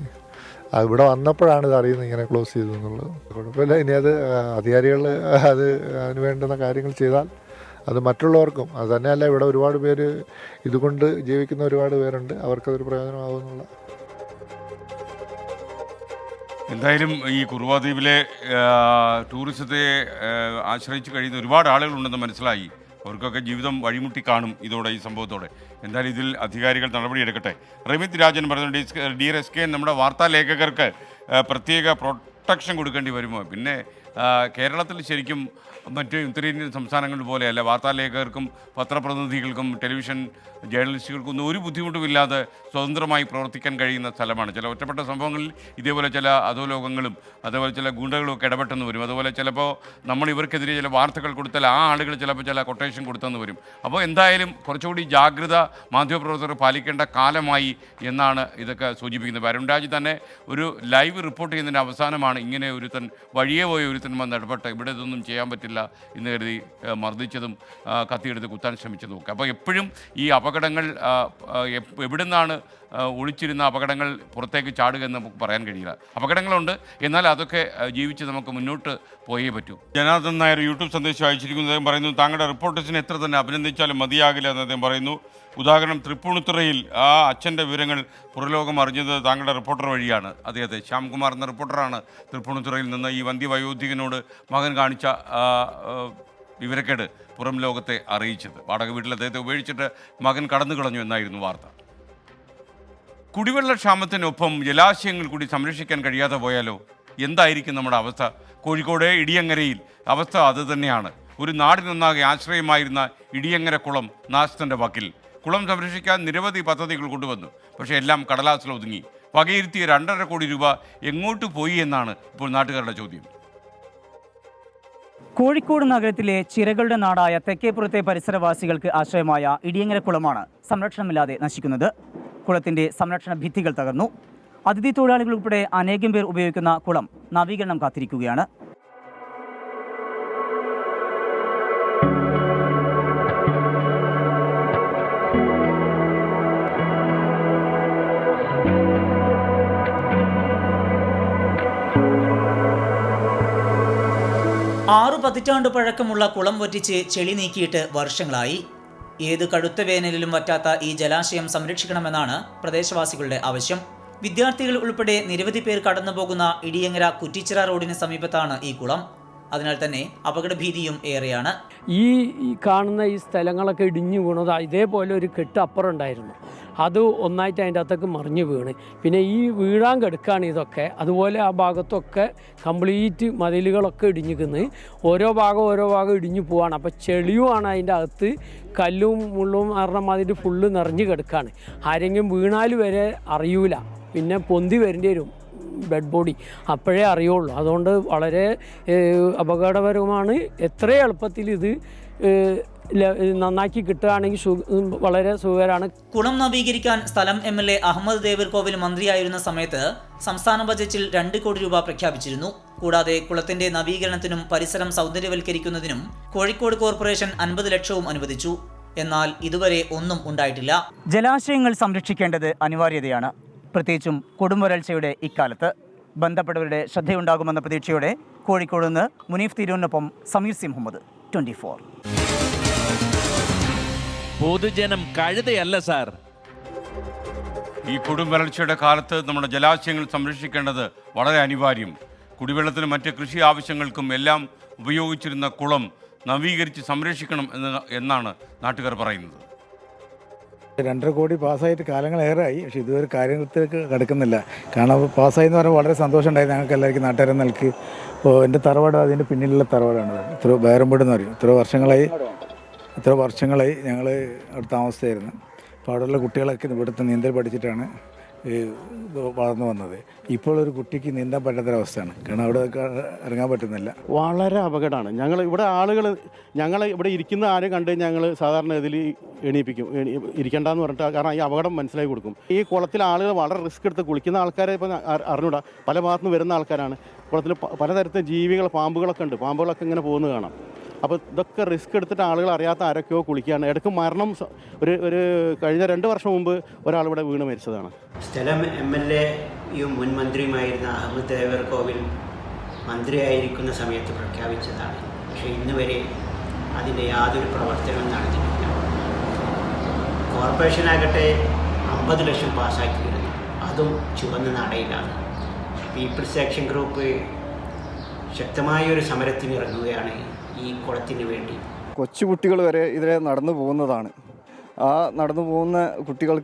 ഇവിടെ വന്നപ്പോഴാണ് ഇത് അറിയുന്നത് ഇങ്ങനെ ക്ലോസ് ചെയ്തു എന്നുള്ളത്. കുഴപ്പമില്ല, ഇനി അത് അധികാരികൾ അതിന് വേണ്ടുന്ന കാര്യങ്ങൾ ചെയ്താൽ അത് മറ്റുള്ളവർക്കും, അത് തന്നെയല്ല ഇവിടെ ഒരുപാട് പേര് ഇതുകൊണ്ട് ജീവിക്കുന്ന ഒരുപാട് പേരുണ്ട്, അവർക്കതൊരു പ്രയോജനമാകുന്നുള്ള. എന്തായാലും ഈ കുറുവാദ്വീപിലെ ടൂറിസത്തെ ആശ്രയിച്ച് കഴിയുന്ന ഒരുപാട് ആളുകളുണ്ടെന്ന് മനസ്സിലായി. അവർക്കൊക്കെ ജീവിതം വഴിമുട്ടി കാണും ഇതോടെ, ഈ സംഭവത്തോടെ. എന്തായാലും ഇതിൽ അധികാരികൾ നടപടിയെടുക്കട്ടെ. റമിത് രാജൻ പറഞ്ഞു, DRSK നമ്മുടെ വാർത്താ ലേഖകർക്ക് പ്രത്യേക പ്രൊട്ടക്ഷൻ കൊടുക്കേണ്ടി വരുമോ? പിന്നെ കേരളത്തിൽ ശരിക്കും മറ്റ് ഉത്തരേന്ത്യൻ സംസ്ഥാനങ്ങൾ പോലെയല്ല, വാർത്താലേഖകർക്കും പത്രപ്രതിനിധികൾക്കും ടെലിവിഷൻ ജേർണലിസ്റ്റുകൾക്കൊന്നും ഒരു ബുദ്ധിമുട്ടുമില്ലാതെ സ്വതന്ത്രമായി പ്രവർത്തിക്കാൻ കഴിയുന്ന സ്ഥലമാണ്. ചില ഒറ്റപ്പെട്ട സംഭവങ്ങളിൽ ഇതേപോലെ ചില അധോലോകങ്ങളും അതേപോലെ ചില ഗുണ്ടകളും ഒക്കെ ഇടപെട്ടെന്ന് വരും. അതുപോലെ ചിലപ്പോൾ നമ്മൾ ഇവർക്കെതിരെ ചില വാർത്തകൾ കൊടുത്താൽ ആ ആളുകൾ ചിലപ്പോൾ ചില കൊട്ടേഷൻ കൊടുത്തെന്ന് വരും. അപ്പോൾ എന്തായാലും കുറച്ചുകൂടി ജാഗ്രത മാധ്യമപ്രവർത്തകർ പാലിക്കേണ്ട കാലമായി എന്നാണ് ഇതൊക്കെ സൂചിപ്പിക്കുന്നത്. അരുൺ രാജ് തന്നെ ഒരു ലൈവ് റിപ്പോർട്ട് ചെയ്യുന്നതിൻ്റെ അവസാനമാണ് ഇങ്ങനെ ഒരുത്തൻ വഴിയെ പോയ ഒരുത്തൻ വന്ന് ഇടപെട്ട് ഇവിടെ ഇതൊന്നും ചെയ്യാൻ പറ്റില്ല എന്ന് കരുതി മർദ്ദിച്ചതും കത്തിയെടുത്ത് കുത്താൻ ശ്രമിച്ചതും ഒക്കെ. അപ്പോൾ എപ്പോഴും ഈ അപകടങ്ങൾ എവിടെ നിന്നാണ് ഒളിച്ചിരുന്ന അപകടങ്ങൾ പുറത്തേക്ക് ചാടുക എന്ന് നമുക്ക് പറയാൻ കഴിയില്ല. അപകടങ്ങളുണ്ട്, എന്നാൽ അതൊക്കെ ജീവിച്ച് നമുക്ക് മുന്നോട്ട് പോയേ പറ്റൂ. ജനാർദ്ദൻ നായർ യൂട്യൂബ് സന്ദേശം അയച്ചിരിക്കുന്നു. അദ്ദേഹം പറയുന്നു, താങ്കളുടെ റിപ്പോർട്ടേഴ്സിനെ എത്ര തന്നെ അഭിനന്ദിച്ചാലും മതിയാകില്ല എന്ന് അദ്ദേഹം പറയുന്നു. ഉദാഹരണം, തൃപ്പൂണിത്തുറയിൽ ആ അച്ഛൻ്റെ വിവരങ്ങൾ പുറലോകം അറിഞ്ഞത് താങ്കളുടെ റിപ്പോർട്ടർ വഴിയാണ്. അദ്ദേഹത്തെ ശ്യാംകുമാർ എന്ന റിപ്പോർട്ടറാണ് തൃപ്പൂണിത്തുറയിൽ നിന്ന് ഈ വന്ധ്യവയോധികനോട് മകൻ കാണിച്ച വിവരക്കേട് പുറം ലോകത്തെ അറിയിച്ചത്. വാടക വീട്ടിൽ അദ്ദേഹത്തെ ഉപേക്ഷിച്ചിട്ട് മകൻ കടന്നു കളഞ്ഞു എന്നായിരുന്നു വാർത്ത. കുടിവെള്ളക്ഷാമത്തിനൊപ്പം ജലാശയങ്ങൾ കൂടി സംരക്ഷിക്കാൻ കഴിയാതെ പോയാലോ? എന്തായിരിക്കും നമ്മുടെ അവസ്ഥ? കോഴിക്കോട് ഇടിയങ്ങരയിൽ അവസ്ഥ അത് തന്നെയാണ്. ഒരു നാടിനൊന്നാകെ ആശ്രയമായിരുന്ന ഇടിയങ്ങര കുളം നാശത്തിൻ്റെ വക്കിൽ. കുളം സംരക്ഷിക്കാൻ നിരവധി പദ്ധതികൾ കൊണ്ടുവന്നു, പക്ഷേ എല്ലാം കടലാസിൽ ഒതുങ്ങി. വകയിരുത്തിയ 2.5 കോടി രൂപ എങ്ങോട്ട് പോയി എന്നാണ് ഇപ്പോൾ നാട്ടുകാരുടെ ചോദ്യം. കോഴിക്കോട് നഗരത്തിലെ ചിറകളുടെ നാടായ തെക്കേപ്പുറത്തെ പരിസരവാസികൾക്ക് ആശ്രയമായ ഇടിയങ്ങര കുളമാണ് സംരക്ഷണമില്ലാതെ നശിക്കുന്നത്. കുളത്തിന്റെ സംരക്ഷണ ഭിത്തികൾ തകർന്നു. അതിഥി തൊഴിലാളികൾ ഉൾപ്പെടെ അനേകം പേർ ഉപയോഗിക്കുന്ന കുളം നവീകരണം കാത്തിരിക്കുകയാണ്. ആറു പതിറ്റാണ്ട് പഴക്കമുള്ള കുളം വറ്റിച്ച് ചെളി നീക്കിയിട്ട് വർഷങ്ങളായി. ഏത് കടുത്ത വേനലിലും വറ്റാത്ത ഈ ജലാശയം സംരക്ഷിക്കണമെന്നാണ് പ്രദേശവാസികളുടെ ആവശ്യം. വിദ്യാർത്ഥികൾ ഉൾപ്പെടെ നിരവധി പേർ കടന്നുപോകുന്ന ഇടിയങ്ങര കുറ്റിച്ചിറ റോഡിന് സമീപത്താണ് ഈ കുളം. അതിനാൽ തന്നെ അപകടഭീതിയും ഏറെയാണ്. ഈ കാണുന്ന ഈ സ്ഥലങ്ങളൊക്കെ ഇടിഞ്ഞു വീണത് ഇതേപോലെ ഒരു കെട്ട് അപ്പുറം ഉണ്ടായിരുന്നു. അത് ഒന്നായിട്ട് അതിൻ്റെ അകത്തേക്ക് മറിഞ്ഞു വീണ് പിന്നെ ഈ വീഴാൻ കിടക്കുകയാണ് ഇതൊക്കെ. അതുപോലെ ആ ഭാഗത്തൊക്കെ കംപ്ലീറ്റ് മതിലുകളൊക്കെ ഇടിഞ്ഞിരിക്കുന്നത്. ഓരോ ഭാഗം ഇടിഞ്ഞു പോവാണ്. അപ്പോൾ ചെളിയുമാണ് അതിൻ്റെ അകത്ത്, കല്ലും മുള്ളും പറഞ്ഞ മാതിരി ഫുള്ള് നിറഞ്ഞു കിടക്കുകയാണ്. ആരെങ്കിലും വീണാൽ വരെ അറിയൂല, പിന്നെ പൊന്തി വരേണ്ടി വരും ഡെഡ് ബോഡി, അപ്പോഴേ അറിയുള്ളൂ. അതുകൊണ്ട് വളരെ അപകടകരമാണ്. എത്ര എളുപ്പത്തിൽ ഇത് നന്നാക്കി കിട്ടുകയാണെങ്കിൽ വളരെ സുഖകരമാണ്. കുളം നവീകരിക്കാൻ സ്ഥലം MLA അഹമ്മദ് ദേവർകോവിൽ മന്ത്രിയായിരുന്ന സമയത്ത് സംസ്ഥാന ബജറ്റിൽ 2 കോടി രൂപ പ്രഖ്യാപിച്ചിരുന്നു. കൂടാതെ കുളത്തിന്റെ നവീകരണത്തിനും പരിസരം സൗന്ദര്യവൽക്കരിക്കുന്നതിനും കോഴിക്കോട് കോർപ്പറേഷൻ 50 ലക്ഷവും അനുവദിച്ചു. എന്നാൽ ഇതുവരെ ഒന്നും ഉണ്ടായിട്ടില്ല. ജലാശയങ്ങൾ സംരക്ഷിക്കേണ്ടത് അനിവാര്യതയാണ്, പ്രത്യേകിച്ചും കൊടുംവരൾച്ചയുടെ ഇക്കാലത്ത്. ബന്ധപ്പെട്ടവരുടെ ശ്രദ്ധയുണ്ടാകുമെന്ന പ്രതീക്ഷയോടെ കോഴിക്കോട് നിന്ന് മുനീഫ് തിരൂരിനൊപ്പം സമീർ സി മുഹമ്മദ്, 24. പൊതുജനം കഴുതയല്ല സാർ. ഈ കൊടും വരൾച്ചയുടെ കാലത്ത് നമ്മുടെ ജലാശയങ്ങൾ സംരക്ഷിക്കേണ്ടത് വളരെ അനിവാര്യം. കുടിവെള്ളത്തിനും മറ്റ് കൃഷി ആവശ്യങ്ങൾക്കും എല്ലാം ഉപയോഗിച്ചിരുന്ന കുളം നവീകരിച്ച് സംരക്ഷിക്കണം എന്നാണ് നാട്ടുകാർ പറയുന്നത്. 2.5 കോടി പാസ്സായിട്ട് കാലങ്ങളേറെയായി, പക്ഷേ ഇതുവരെ കാര്യത്തിലേക്ക് കിടക്കുന്നില്ല. കാരണം പാസ്സായി എന്ന് പറയുമ്പോൾ വളരെ സന്തോഷമുണ്ടായി ഞങ്ങൾക്ക് എല്ലാവർക്കും, നാട്ടുകാരെ നൽകി. ഇപ്പോൾ എൻ്റെ തറവാട് അതിൻ്റെ പിന്നിലുള്ള തറവാടാണ്. ഇത്ര ബേരമ്പേട് എന്ന് പറയും. ഇത്ര വർഷങ്ങളായി ഞങ്ങൾ അവിടെ താമസമായിരുന്നു. അപ്പോൾ അവിടെയുള്ള കുട്ടികളൊക്കെ ഇവിടുത്തെ നീന്തൽ പഠിച്ചിട്ടാണ് വളർന്നു വന്നത്. ഇപ്പോൾ ഒരു കുട്ടിക്ക് നീന്താൻ പറ്റാത്തൊരവസ്ഥയാണ്, കാരണം അവിടെ ഇറങ്ങാൻ പറ്റുന്നില്ല. വളരെ അപകടമാണ്. ഞങ്ങൾ ഇവിടെ ഇരിക്കുന്ന ആരും കണ്ട് ഞങ്ങൾ സാധാരണ ഇതിൽ എണീപ്പിക്കും, ഇരിക്കേണ്ടെന്ന് പറഞ്ഞിട്ട്. കാരണം ഈ അപകടം മനസ്സിലാക്കി കൊടുക്കും. ഈ കുളത്തിൽ ആളുകൾ വളരെ റിസ്ക് എടുത്ത് കുളിക്കുന്ന ആൾക്കാരെ ഇപ്പം അറിഞ്ഞൂടാ, പല ഭാഗത്തുനിന്ന് വരുന്ന ആൾക്കാരാണ്. കുളത്തിൽ പലതരത്തിലെ ജീവികൾ, പാമ്പുകളൊക്കെ ഉണ്ട്. പാമ്പുകളൊക്കെ ഇങ്ങനെ പോകുന്നത് കാണാം. അപ്പോൾ ഇതൊക്കെ റിസ്ക് എടുത്തിട്ട് ആളുകൾ അറിയാത്ത ആരൊക്കെയോ കുളിക്കുകയാണ്. ഇടയ്ക്ക് മരണം ഒരു കഴിഞ്ഞ 2 വർഷം മുമ്പ് ഒരാളിവിടെ വീണ് മരിച്ചതാണ്. സ്ഥലം MLAയും മുൻ മന്ത്രിയുമായിരുന്ന അഹമ്മദ് ദേവർകോവിൽ മന്ത്രിയായിരിക്കുന്ന സമയത്ത് പ്രഖ്യാപിച്ചതാണ്. പക്ഷേ ഇന്ന് വരെ അതിൻ്റെ യാതൊരു പ്രവർത്തനവും നടന്നിട്ടില്ല. കോർപ്പറേഷനാകട്ടെ 50 ലക്ഷം പാസ്സാക്കി വരുന്നു, അതും ചുവന്ന നടയിലാണ്. പീപ്പിൾസ് ആക്ഷൻ ഗ്രൂപ്പ് ശക്തമായൊരു സമരത്തിന് ഇറങ്ങുകയാണ് ഈ കുളത്തിന് വേണ്ടി. കൊച്ചു കുട്ടികൾ വരെ ഇതിലെ നടന്നു പോകുന്നതാണ്. ആ നടന്നു പോകുന്ന കുട്ടികൾ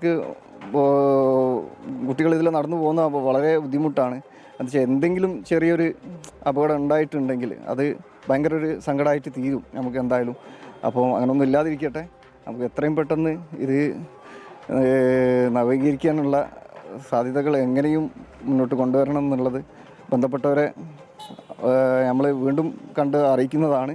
ഇതിൽ നടന്നു പോകുന്ന വളരെ ബുദ്ധിമുട്ടാണ്. എന്നുവെച്ചാൽ എന്തെങ്കിലും ചെറിയൊരു അപകടം ഉണ്ടായിട്ടുണ്ടെങ്കിൽ അത് ഭയങ്കര ഒരു സങ്കടമായിട്ട് തീരും നമുക്ക് എന്തായാലും. അപ്പോൾ അങ്ങനെയൊന്നും ഇല്ലാതിരിക്കട്ടെ. നമുക്ക് എത്രയും പെട്ടെന്ന് ഇത് നവീകരിക്കാനുള്ള സാധ്യതകൾ എങ്ങനെയും മുന്നോട്ട് കൊണ്ടുവരണം എന്നുള്ളത് ബന്ധപ്പെട്ടവരെ നമ്മൾ വീണ്ടും കണ്ട് അറിയിക്കുന്നതാണ്.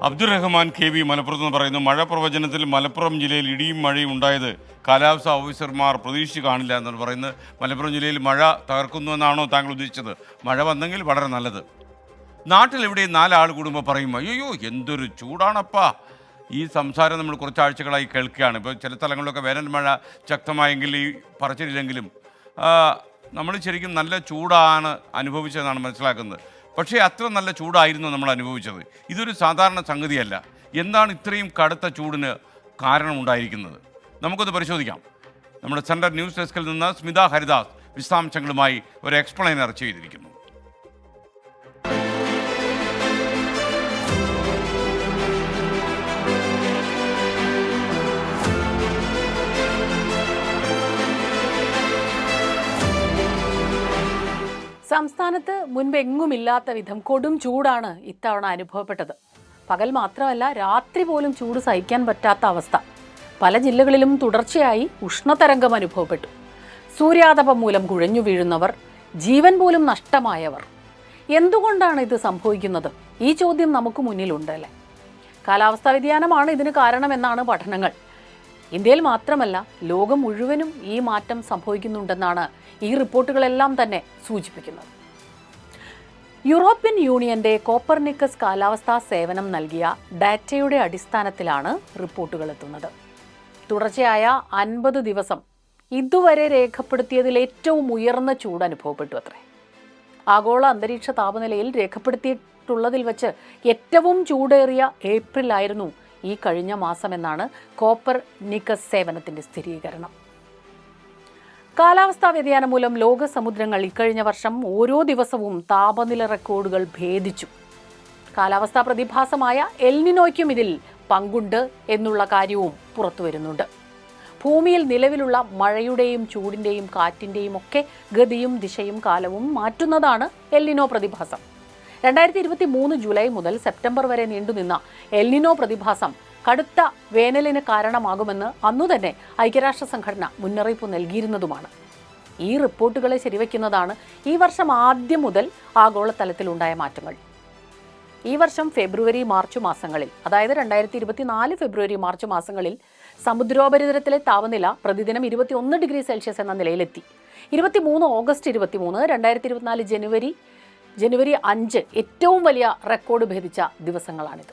അബ്ദുൾ റഹ്മാൻ KV മലപ്പുറത്ത് നിന്ന് പറയുന്നു, മഴ പ്രവചനത്തിൽ മലപ്പുറം ജില്ലയിൽ ഇടിയും മഴയും ഉണ്ടായത് കാലാവസ്ഥാ ഓഫീസർമാർ പ്രതീക്ഷിച്ച് കാണില്ല എന്നാണ് പറയുന്നത്. മലപ്പുറം ജില്ലയിൽ മഴ തകർക്കുന്നു എന്നാണോ താങ്കൾ ഉദ്ദേശിച്ചത്? മഴ വന്നെങ്കിൽ വളരെ നല്ലത്. നാട്ടിലെവിടെ 4 ആൾ കൂടുമ്പോൾ പറയും, അയ്യോ എന്തൊരു ചൂടാണപ്പാ. ഈ സംസാരം നമ്മൾ കുറച്ചാഴ്ചകളായി കേൾക്കുകയാണ്. ഇപ്പോൾ ചില സ്ഥലങ്ങളിലൊക്കെ വേനൽ മഴ ശക്തമായെങ്കിൽ ഈ പറച്ചില്ലെങ്കിലും നമ്മൾ ശരിക്കും നല്ല ചൂടാണ് അനുഭവിച്ചതെന്നാണ് മനസ്സിലാക്കുന്നത്. പക്ഷേ അത്ര നല്ല ചൂടായിരുന്നു നമ്മൾ അനുഭവിച്ചത്. ഇതൊരു സാധാരണ സംഗതിയല്ല. എന്താണ് ഇത്രയും കടുത്ത ചൂടിന് കാരണമുണ്ടായിരിക്കുന്നത്? നമുക്കൊന്ന് പരിശോധിക്കാം. നമ്മുടെ സെൻട്രൽ ന്യൂസ് ഡെസ്കിൽ നിന്ന് സ്മിത ഹരിദാസ് വിശദാംശങ്ങളുമായി ഒരു എക്സ്പ്ലെയിനർ ചെയ്തിരിക്കുന്നു. സംസ്ഥാനത്ത് മുൻപെങ്ങുമില്ലാത്ത വിധം കൊടും ചൂടാണ് ഇത്തവണ അനുഭവപ്പെട്ടത്. പകൽ മാത്രമല്ല, രാത്രി പോലും ചൂട് സഹിക്കാൻ പറ്റാത്ത അവസ്ഥ. പല ജില്ലകളിലും തുടർച്ചയായി ഉഷ്ണതരംഗം അനുഭവപ്പെട്ടു. സൂര്യാതപം മൂലം കുഴഞ്ഞു വീഴുന്നവർ, ജീവൻ പോലും നഷ്ടമായവർ. എന്തുകൊണ്ടാണ് ഇത് സംഭവിക്കുന്നത്? ഈ ചോദ്യം നമുക്ക് മുന്നിലുണ്ടല്ലേ. കാലാവസ്ഥാ വ്യതിയാനമാണ് ഇതിന് കാരണമെന്നാണ് പഠനങ്ങൾ. ഇന്ത്യയിൽ മാത്രമല്ല, ലോകം മുഴുവനും ഈ മാറ്റം സംഭവിക്കുന്നുണ്ടെന്നാണ് ഈ റിപ്പോർട്ടുകളെല്ലാം തന്നെ സൂചിപ്പിക്കുന്നത്. യൂറോപ്യൻ യൂണിയന്റെ കോപ്പർനിക്കസ് കാലാവസ്ഥാ സേവനം നൽകിയ ഡാറ്റയുടെ അടിസ്ഥാനത്തിലാണ് റിപ്പോർട്ടുകൾ എത്തുന്നത്. തുടർച്ചയായ 50 ദിവസം ഇതുവരെ രേഖപ്പെടുത്തിയതിൽ ഏറ്റവും ഉയർന്ന ചൂട് അനുഭവപ്പെട്ടു അത്രേ. ആഗോള അന്തരീക്ഷ താപനിലയിൽ രേഖപ്പെടുത്തിയിട്ടുള്ളതിൽ വെച്ച് ഏറ്റവും ചൂടേറിയ ഏപ്രിലായിരുന്നു ഈ കഴിഞ്ഞ മാസമെന്നാണ് കോപ്പർനിക്കസ് സേവനത്തിന്റെ സ്ഥിരീകരണം. കാലാവസ്ഥാ വ്യതിയാനം മൂലം ലോക സമുദ്രങ്ങൾ ഇക്കഴിഞ്ഞ വർഷം ഓരോ ദിവസവും താപനില റെക്കോർഡുകൾ ഭേദിച്ചു. കാലാവസ്ഥാ പ്രതിഭാസമായ എൽനിനോയ്ക്കും ഇതിൽ പങ്കുണ്ട് എന്നുള്ള കാര്യവും പുറത്തുവരുന്നുണ്ട്. ഭൂമിയിൽ നിലവിലുള്ള മഴയുടെയും ചൂടിൻ്റെയും കാറ്റിൻ്റെയും ഒക്കെ ഗതിയും ദിശയും കാലവും മാറ്റുന്നതാണ് എൽനിനോ പ്രതിഭാസം. 2023 ജൂലൈ മുതൽ സെപ്റ്റംബർ വരെ നീണ്ടുനിന്ന എൽനിനോ പ്രതിഭാസം കടുത്ത വേനലിന് കാരണമാകുമെന്ന് അന്നുതന്നെ ഐക്യരാഷ്ട്ര സംഘടന മുന്നറിയിപ്പ് നൽകിയിരുന്നതുമാണ്. ഈ റിപ്പോർട്ടുകളെ ശരിവയ്ക്കുന്നതാണ് ഈ വർഷം ആദ്യം മുതൽ ആഗോളതലത്തിലുണ്ടായ മാറ്റങ്ങൾ. ഈ വർഷം ഫെബ്രുവരി മാർച്ച് മാസങ്ങളിൽ, അതായത് 2024 ഫെബ്രുവരി മാർച്ച് മാസങ്ങളിൽ സമുദ്രോപരിതലത്തിലെ താപനില പ്രതിദിനം 21 ഡിഗ്രി സെൽഷ്യസ് എന്ന നിലയിലെത്തി. 23 ഓഗസ്റ്റ് 23, 2024 ജനുവരി 5 ഏറ്റവും വലിയ റെക്കോർഡ് ഭേദിച്ച ദിവസങ്ങളാണിത്.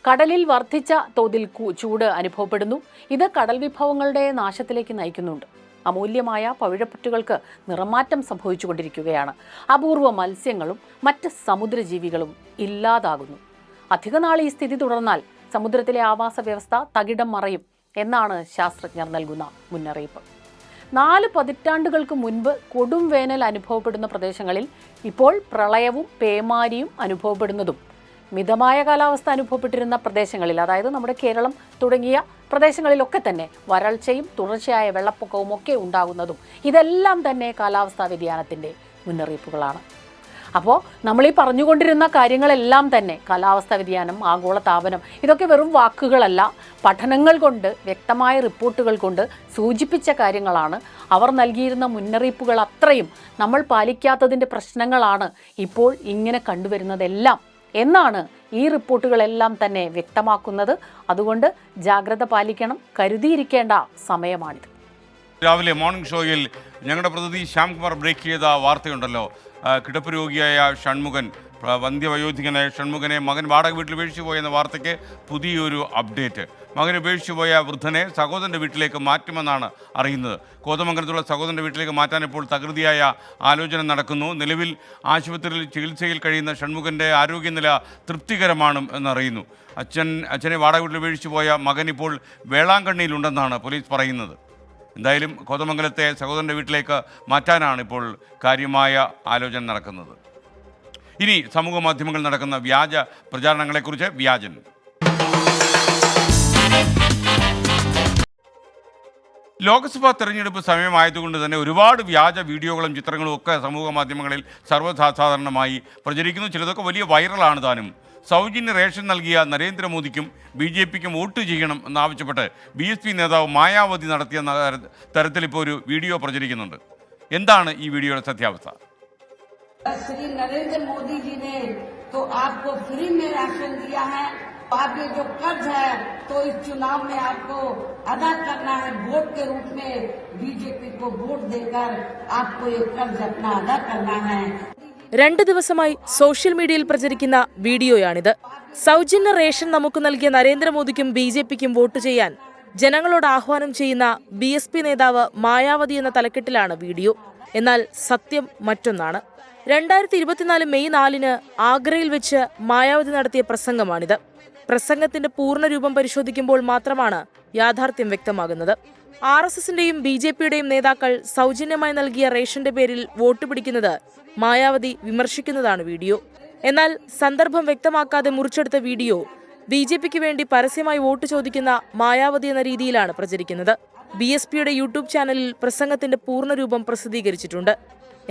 കടലിൽ വർദ്ധിച്ച തോതിൽ ചൂട് അനുഭവപ്പെടുന്നു. ഇത് കടൽ വിഭവങ്ങളുടെ നാശത്തിലേക്ക് നയിക്കുന്നുണ്ട്. അമൂല്യമായ പവിഴപ്പുറ്റുകൾക്ക് നിറമാറ്റം സംഭവിച്ചുകൊണ്ടിരിക്കുകയാണ്. അപൂർവ മത്സ്യങ്ങളും മറ്റ് സമുദ്രജീവികളും ഇല്ലാതാകുന്നു. അധികനാൾ ഈ സ്ഥിതി തുടർന്നാൽ സമുദ്രത്തിലെ ആവാസ വ്യവസ്ഥ തകിടം മറയും എന്നാണ് ശാസ്ത്രജ്ഞർ നൽകുന്ന മുന്നറിയിപ്പ്. 4 പതിറ്റാണ്ടുകൾക്ക് മുൻപ് കൊടും വേനൽ അനുഭവപ്പെടുന്ന പ്രദേശങ്ങളിൽ ഇപ്പോൾ പ്രളയവും പേമാരിയും അനുഭവപ്പെടുന്നതും, മിതമായ കാലാവസ്ഥ അനുഭവപ്പെട്ടിരുന്ന പ്രദേശങ്ങളിൽ, അതായത് നമ്മുടെ കേരളം തുടങ്ങിയ പ്രദേശങ്ങളിലൊക്കെ തന്നെ വരൾച്ചയും തുടർച്ചയായ വെള്ളപ്പൊക്കവും ഒക്കെ ഉണ്ടാകുന്നതും ഇതെല്ലാം തന്നെ കാലാവസ്ഥാ വ്യതിയാനത്തിൻ്റെ മുന്നറിയിപ്പുകളാണ്. അപ്പോൾ നമ്മളീ പറഞ്ഞുകൊണ്ടിരുന്ന കാര്യങ്ങളെല്ലാം തന്നെ കാലാവസ്ഥാ വ്യതിയാനം, ആഗോളതാപനം, ഇതൊക്കെ വെറും വാക്കുകളല്ല, പഠനങ്ങൾ കൊണ്ട്, വ്യക്തമായ റിപ്പോർട്ടുകൾ കൊണ്ട് സൂചിപ്പിച്ച കാര്യങ്ങളാണ്. അവർ നൽകിയിരുന്ന മുന്നറിയിപ്പുകൾ അത്രയും നമ്മൾ പാലിക്കാത്തതിൻ്റെ പ്രശ്നങ്ങളാണ് ഇപ്പോൾ ഇങ്ങനെ കണ്ടുവരുന്നതെല്ലാം എന്നാണ് ഈ റിപ്പോർട്ടുകളെല്ലാം തന്നെ വ്യക്തമാക്കുന്നത്. അതുകൊണ്ട് ജാഗ്രത പാലിക്കണം, കരുതിയിരിക്കേണ്ട സമയമാണിത്. രാവിലെ മോർണിംഗ് ഷോയിൽ ഞങ്ങളുടെ പ്രതിനിധി ശ്യാംകുമാർ ബ്രേക്ക് ചെയ്ത വാർത്തയുണ്ടല്ലോ, കിടപ്പ് രോഗിയായ ഷൺമുഖൻ, വന്ധ്യവയോധികനായ ഷൺമുഖനെ മകൻ വാടക വീട്ടിൽ ഉപേക്ഷിച്ചു പോയെന്ന വാർത്തയ്ക്ക് പുതിയൊരു അപ്ഡേറ്റ്. മകൻ ഉപേക്ഷിച്ചു പോയ വൃദ്ധനെ സഹോദരൻ്റെ വീട്ടിലേക്ക് മാറ്റുമെന്നാണ് അറിയുന്നത്. കോതമംഗലത്തുള്ള സഹോദരൻ്റെ വീട്ടിലേക്ക് മാറ്റാൻ ഇപ്പോൾ തകൃതിയായ ആലോചന നടക്കുന്നു. നിലവിൽ ആശുപത്രിയിൽ ചികിത്സയിൽ കഴിയുന്ന ഷൺമുഖൻ്റെ ആരോഗ്യനില തൃപ്തികരമാണ് എന്നറിയുന്നു. അച്ഛനെ വാടക വീട്ടിൽ ഉപേക്ഷിച്ചു പോയ മകൻ ഇപ്പോൾ വേളാങ്കണ്ണിയിലുണ്ടെന്നാണ് പോലീസ് പറയുന്നത്. എന്തായാലും കോതമംഗലത്തെ സഹോദരൻ്റെ വീട്ടിലേക്ക് മാറ്റാനാണ് ഇപ്പോൾ കാര്യമായ ആലോചന നടക്കുന്നത്. ഇനി സമൂഹ മാധ്യമങ്ങളിൽ നടക്കുന്ന വ്യാജ പ്രചാരണങ്ങളെക്കുറിച്ച് വ്യാജൻ. ലോക്സഭാ തെരഞ്ഞെടുപ്പ് സമയമായതുകൊണ്ട് തന്നെ ഒരുപാട് വ്യാജ വീഡിയോകളും ചിത്രങ്ങളും ഒക്കെ സമൂഹ മാധ്യമങ്ങളിൽ സർവ്വസാധാരണമായി പ്രചരിക്കുന്നു. ചിലതൊക്കെ വലിയ വൈറലാണ് താനും. സൗജന്യ റേഷൻ നൽകിയ നരേന്ദ്രമോദിക്കും BJPക്കും വോട്ട് ചെയ്യണം എന്നാവശ്യപ്പെട്ട് BSP നേതാവ് മായാവതി നടത്തിയ തരത്തിൽ ഇപ്പോൾ ഒരു വീഡിയോ പ്രചരിക്കുന്നുണ്ട്. എന്താണ് ഈ വീഡിയോയുടെ സത്യാവസ്ഥ? श्री नरेंद्र मोदी जी ने तो आपको फ्री में राशन दिया है, आप ये जो कर्ज है तो इस चुनाव में आपको अदा करना है, वोट के रूप में बीजेपी को वोट देकर आपको ये कर्ज अपना अदा करना है. 2 ദിവസമായി സോഷ്യൽ മീഡിയയിൽ പ്രചരിക്കുന്ന വീഡിയോയാണിത്. സൗജന്യ റേഷൻ നമുക്ക് നൽകിയ നരേന്ദ്രമോദിക്കും BJPക്കും വോട്ട് ചെയ്യാൻ ജനങ്ങളോട് ആഹ്വാനം ചെയ്യുന്ന BSP നേതാവ് മായാവതി എന്ന തലക്കെട്ടിലാണ് വീഡിയോ. എന്നാൽ സത്യം മറ്റൊന്നാണ്. 2024 മെയ് 4-ന് ആഗ്രയിൽ വെച്ച് മായാവതി നടത്തിയ പ്രസംഗമാണിത്. പ്രസംഗത്തിന്റെ പൂർണ്ണരൂപം പരിശോധിക്കുമ്പോൾ മാത്രമാണ് യാഥാർത്ഥ്യം വ്യക്തമാകുന്നത്. RSSന്റെയും BJPയുടെയും നേതാക്കൾ സൗജന്യമായി നൽകിയ റേഷന്റെ പേരിൽ വോട്ട് പിടിക്കുന്നത് മായാവതി വിമർശിക്കുന്നതാണ് വീഡിയോ. എന്നാൽ സന്ദർഭം വ്യക്തമാക്കാതെ മുറിച്ചെടുത്ത വീഡിയോ BJPക്ക് വേണ്ടി പരസ്യമായി വോട്ട് ചോദിക്കുന്ന മായാവതി എന്ന രീതിയിലാണ് പ്രചരിക്കുന്നത്. BSPയുടെ യൂട്യൂബ് ചാനലിൽ പ്രസംഗത്തിന്റെ പൂർണ്ണരൂപം പ്രസിദ്ധീകരിച്ചിട്ടുണ്ട്.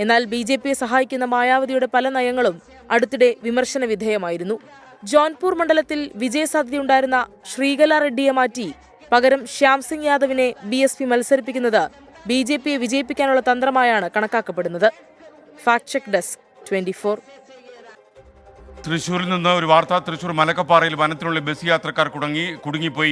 എന്നാൽ BJPയെ സഹായിക്കുന്ന മായാവതിയുടെ പല നയങ്ങളും അടുത്തിടെ വിമർശന വിധേയമായിരുന്നു. ജോൺപൂർ മണ്ഡലത്തിൽ വിജയസാധ്യതയുണ്ടായിരുന്ന ശ്രീകല റെഡ്ഡിയെ മാറ്റി പകരം ശ്യാം സിംഗ് യാദവിനെ BSP മത്സരിപ്പിക്കുന്നത് BJPയെ വിജയിപ്പിക്കാനുള്ള തന്ത്രമായാണ് കണക്കാക്കപ്പെടുന്നത്. Fact check desk 24. തൃശ്ശൂരിൽ നിന്ന് ഒരു വാർത്ത. തൃശ്ശൂർ മലക്കപ്പാറയിൽ വനത്തിനുള്ളിൽ ബസ് യാത്രക്കാർ കുടുങ്ങിപ്പോയി.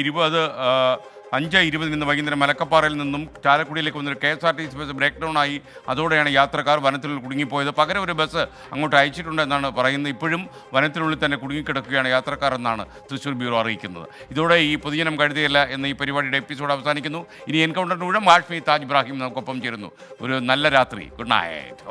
5:20 ഇന്ന് വൈകുന്നേരം മലക്കപ്പാറയിൽ നിന്നും ചാലക്കുടിയിലേക്ക് വന്നൊരു KSRTC ബസ് ബ്രേക്ക് ഡൗൺ ആയി. അതോടെയാണ് യാത്രക്കാർ വനത്തിനുള്ളിൽ കുടുങ്ങിപ്പോയത്. പകരം ഒരു ബസ് അങ്ങോട്ട് അയച്ചിട്ടുണ്ടെന്നാണ് പറയുന്നത്. ഇപ്പോഴും വനത്തിനുള്ളിൽ തന്നെ കുടുങ്ങിക്കിടക്കുകയാണ് യാത്രക്കാർ എന്നാണ് തൃശ്ശൂർ ബ്യൂറോ അറിയിക്കുന്നത്. ഇതോടെ ഈ പൊതുജനം കഴുതിയല്ല എന്ന ഈ പരിപാടിയുടെ എപ്പിസോഡ് അവസാനിക്കുന്നു. ഇനി എൻകൗണ്ടറിന് മുഴുവൻ വാഷ്മി താജ് ഇബ്രാഹിം നമുക്കൊപ്പം ചേരുന്നു. ഒരു നല്ല രാത്രി. Good night.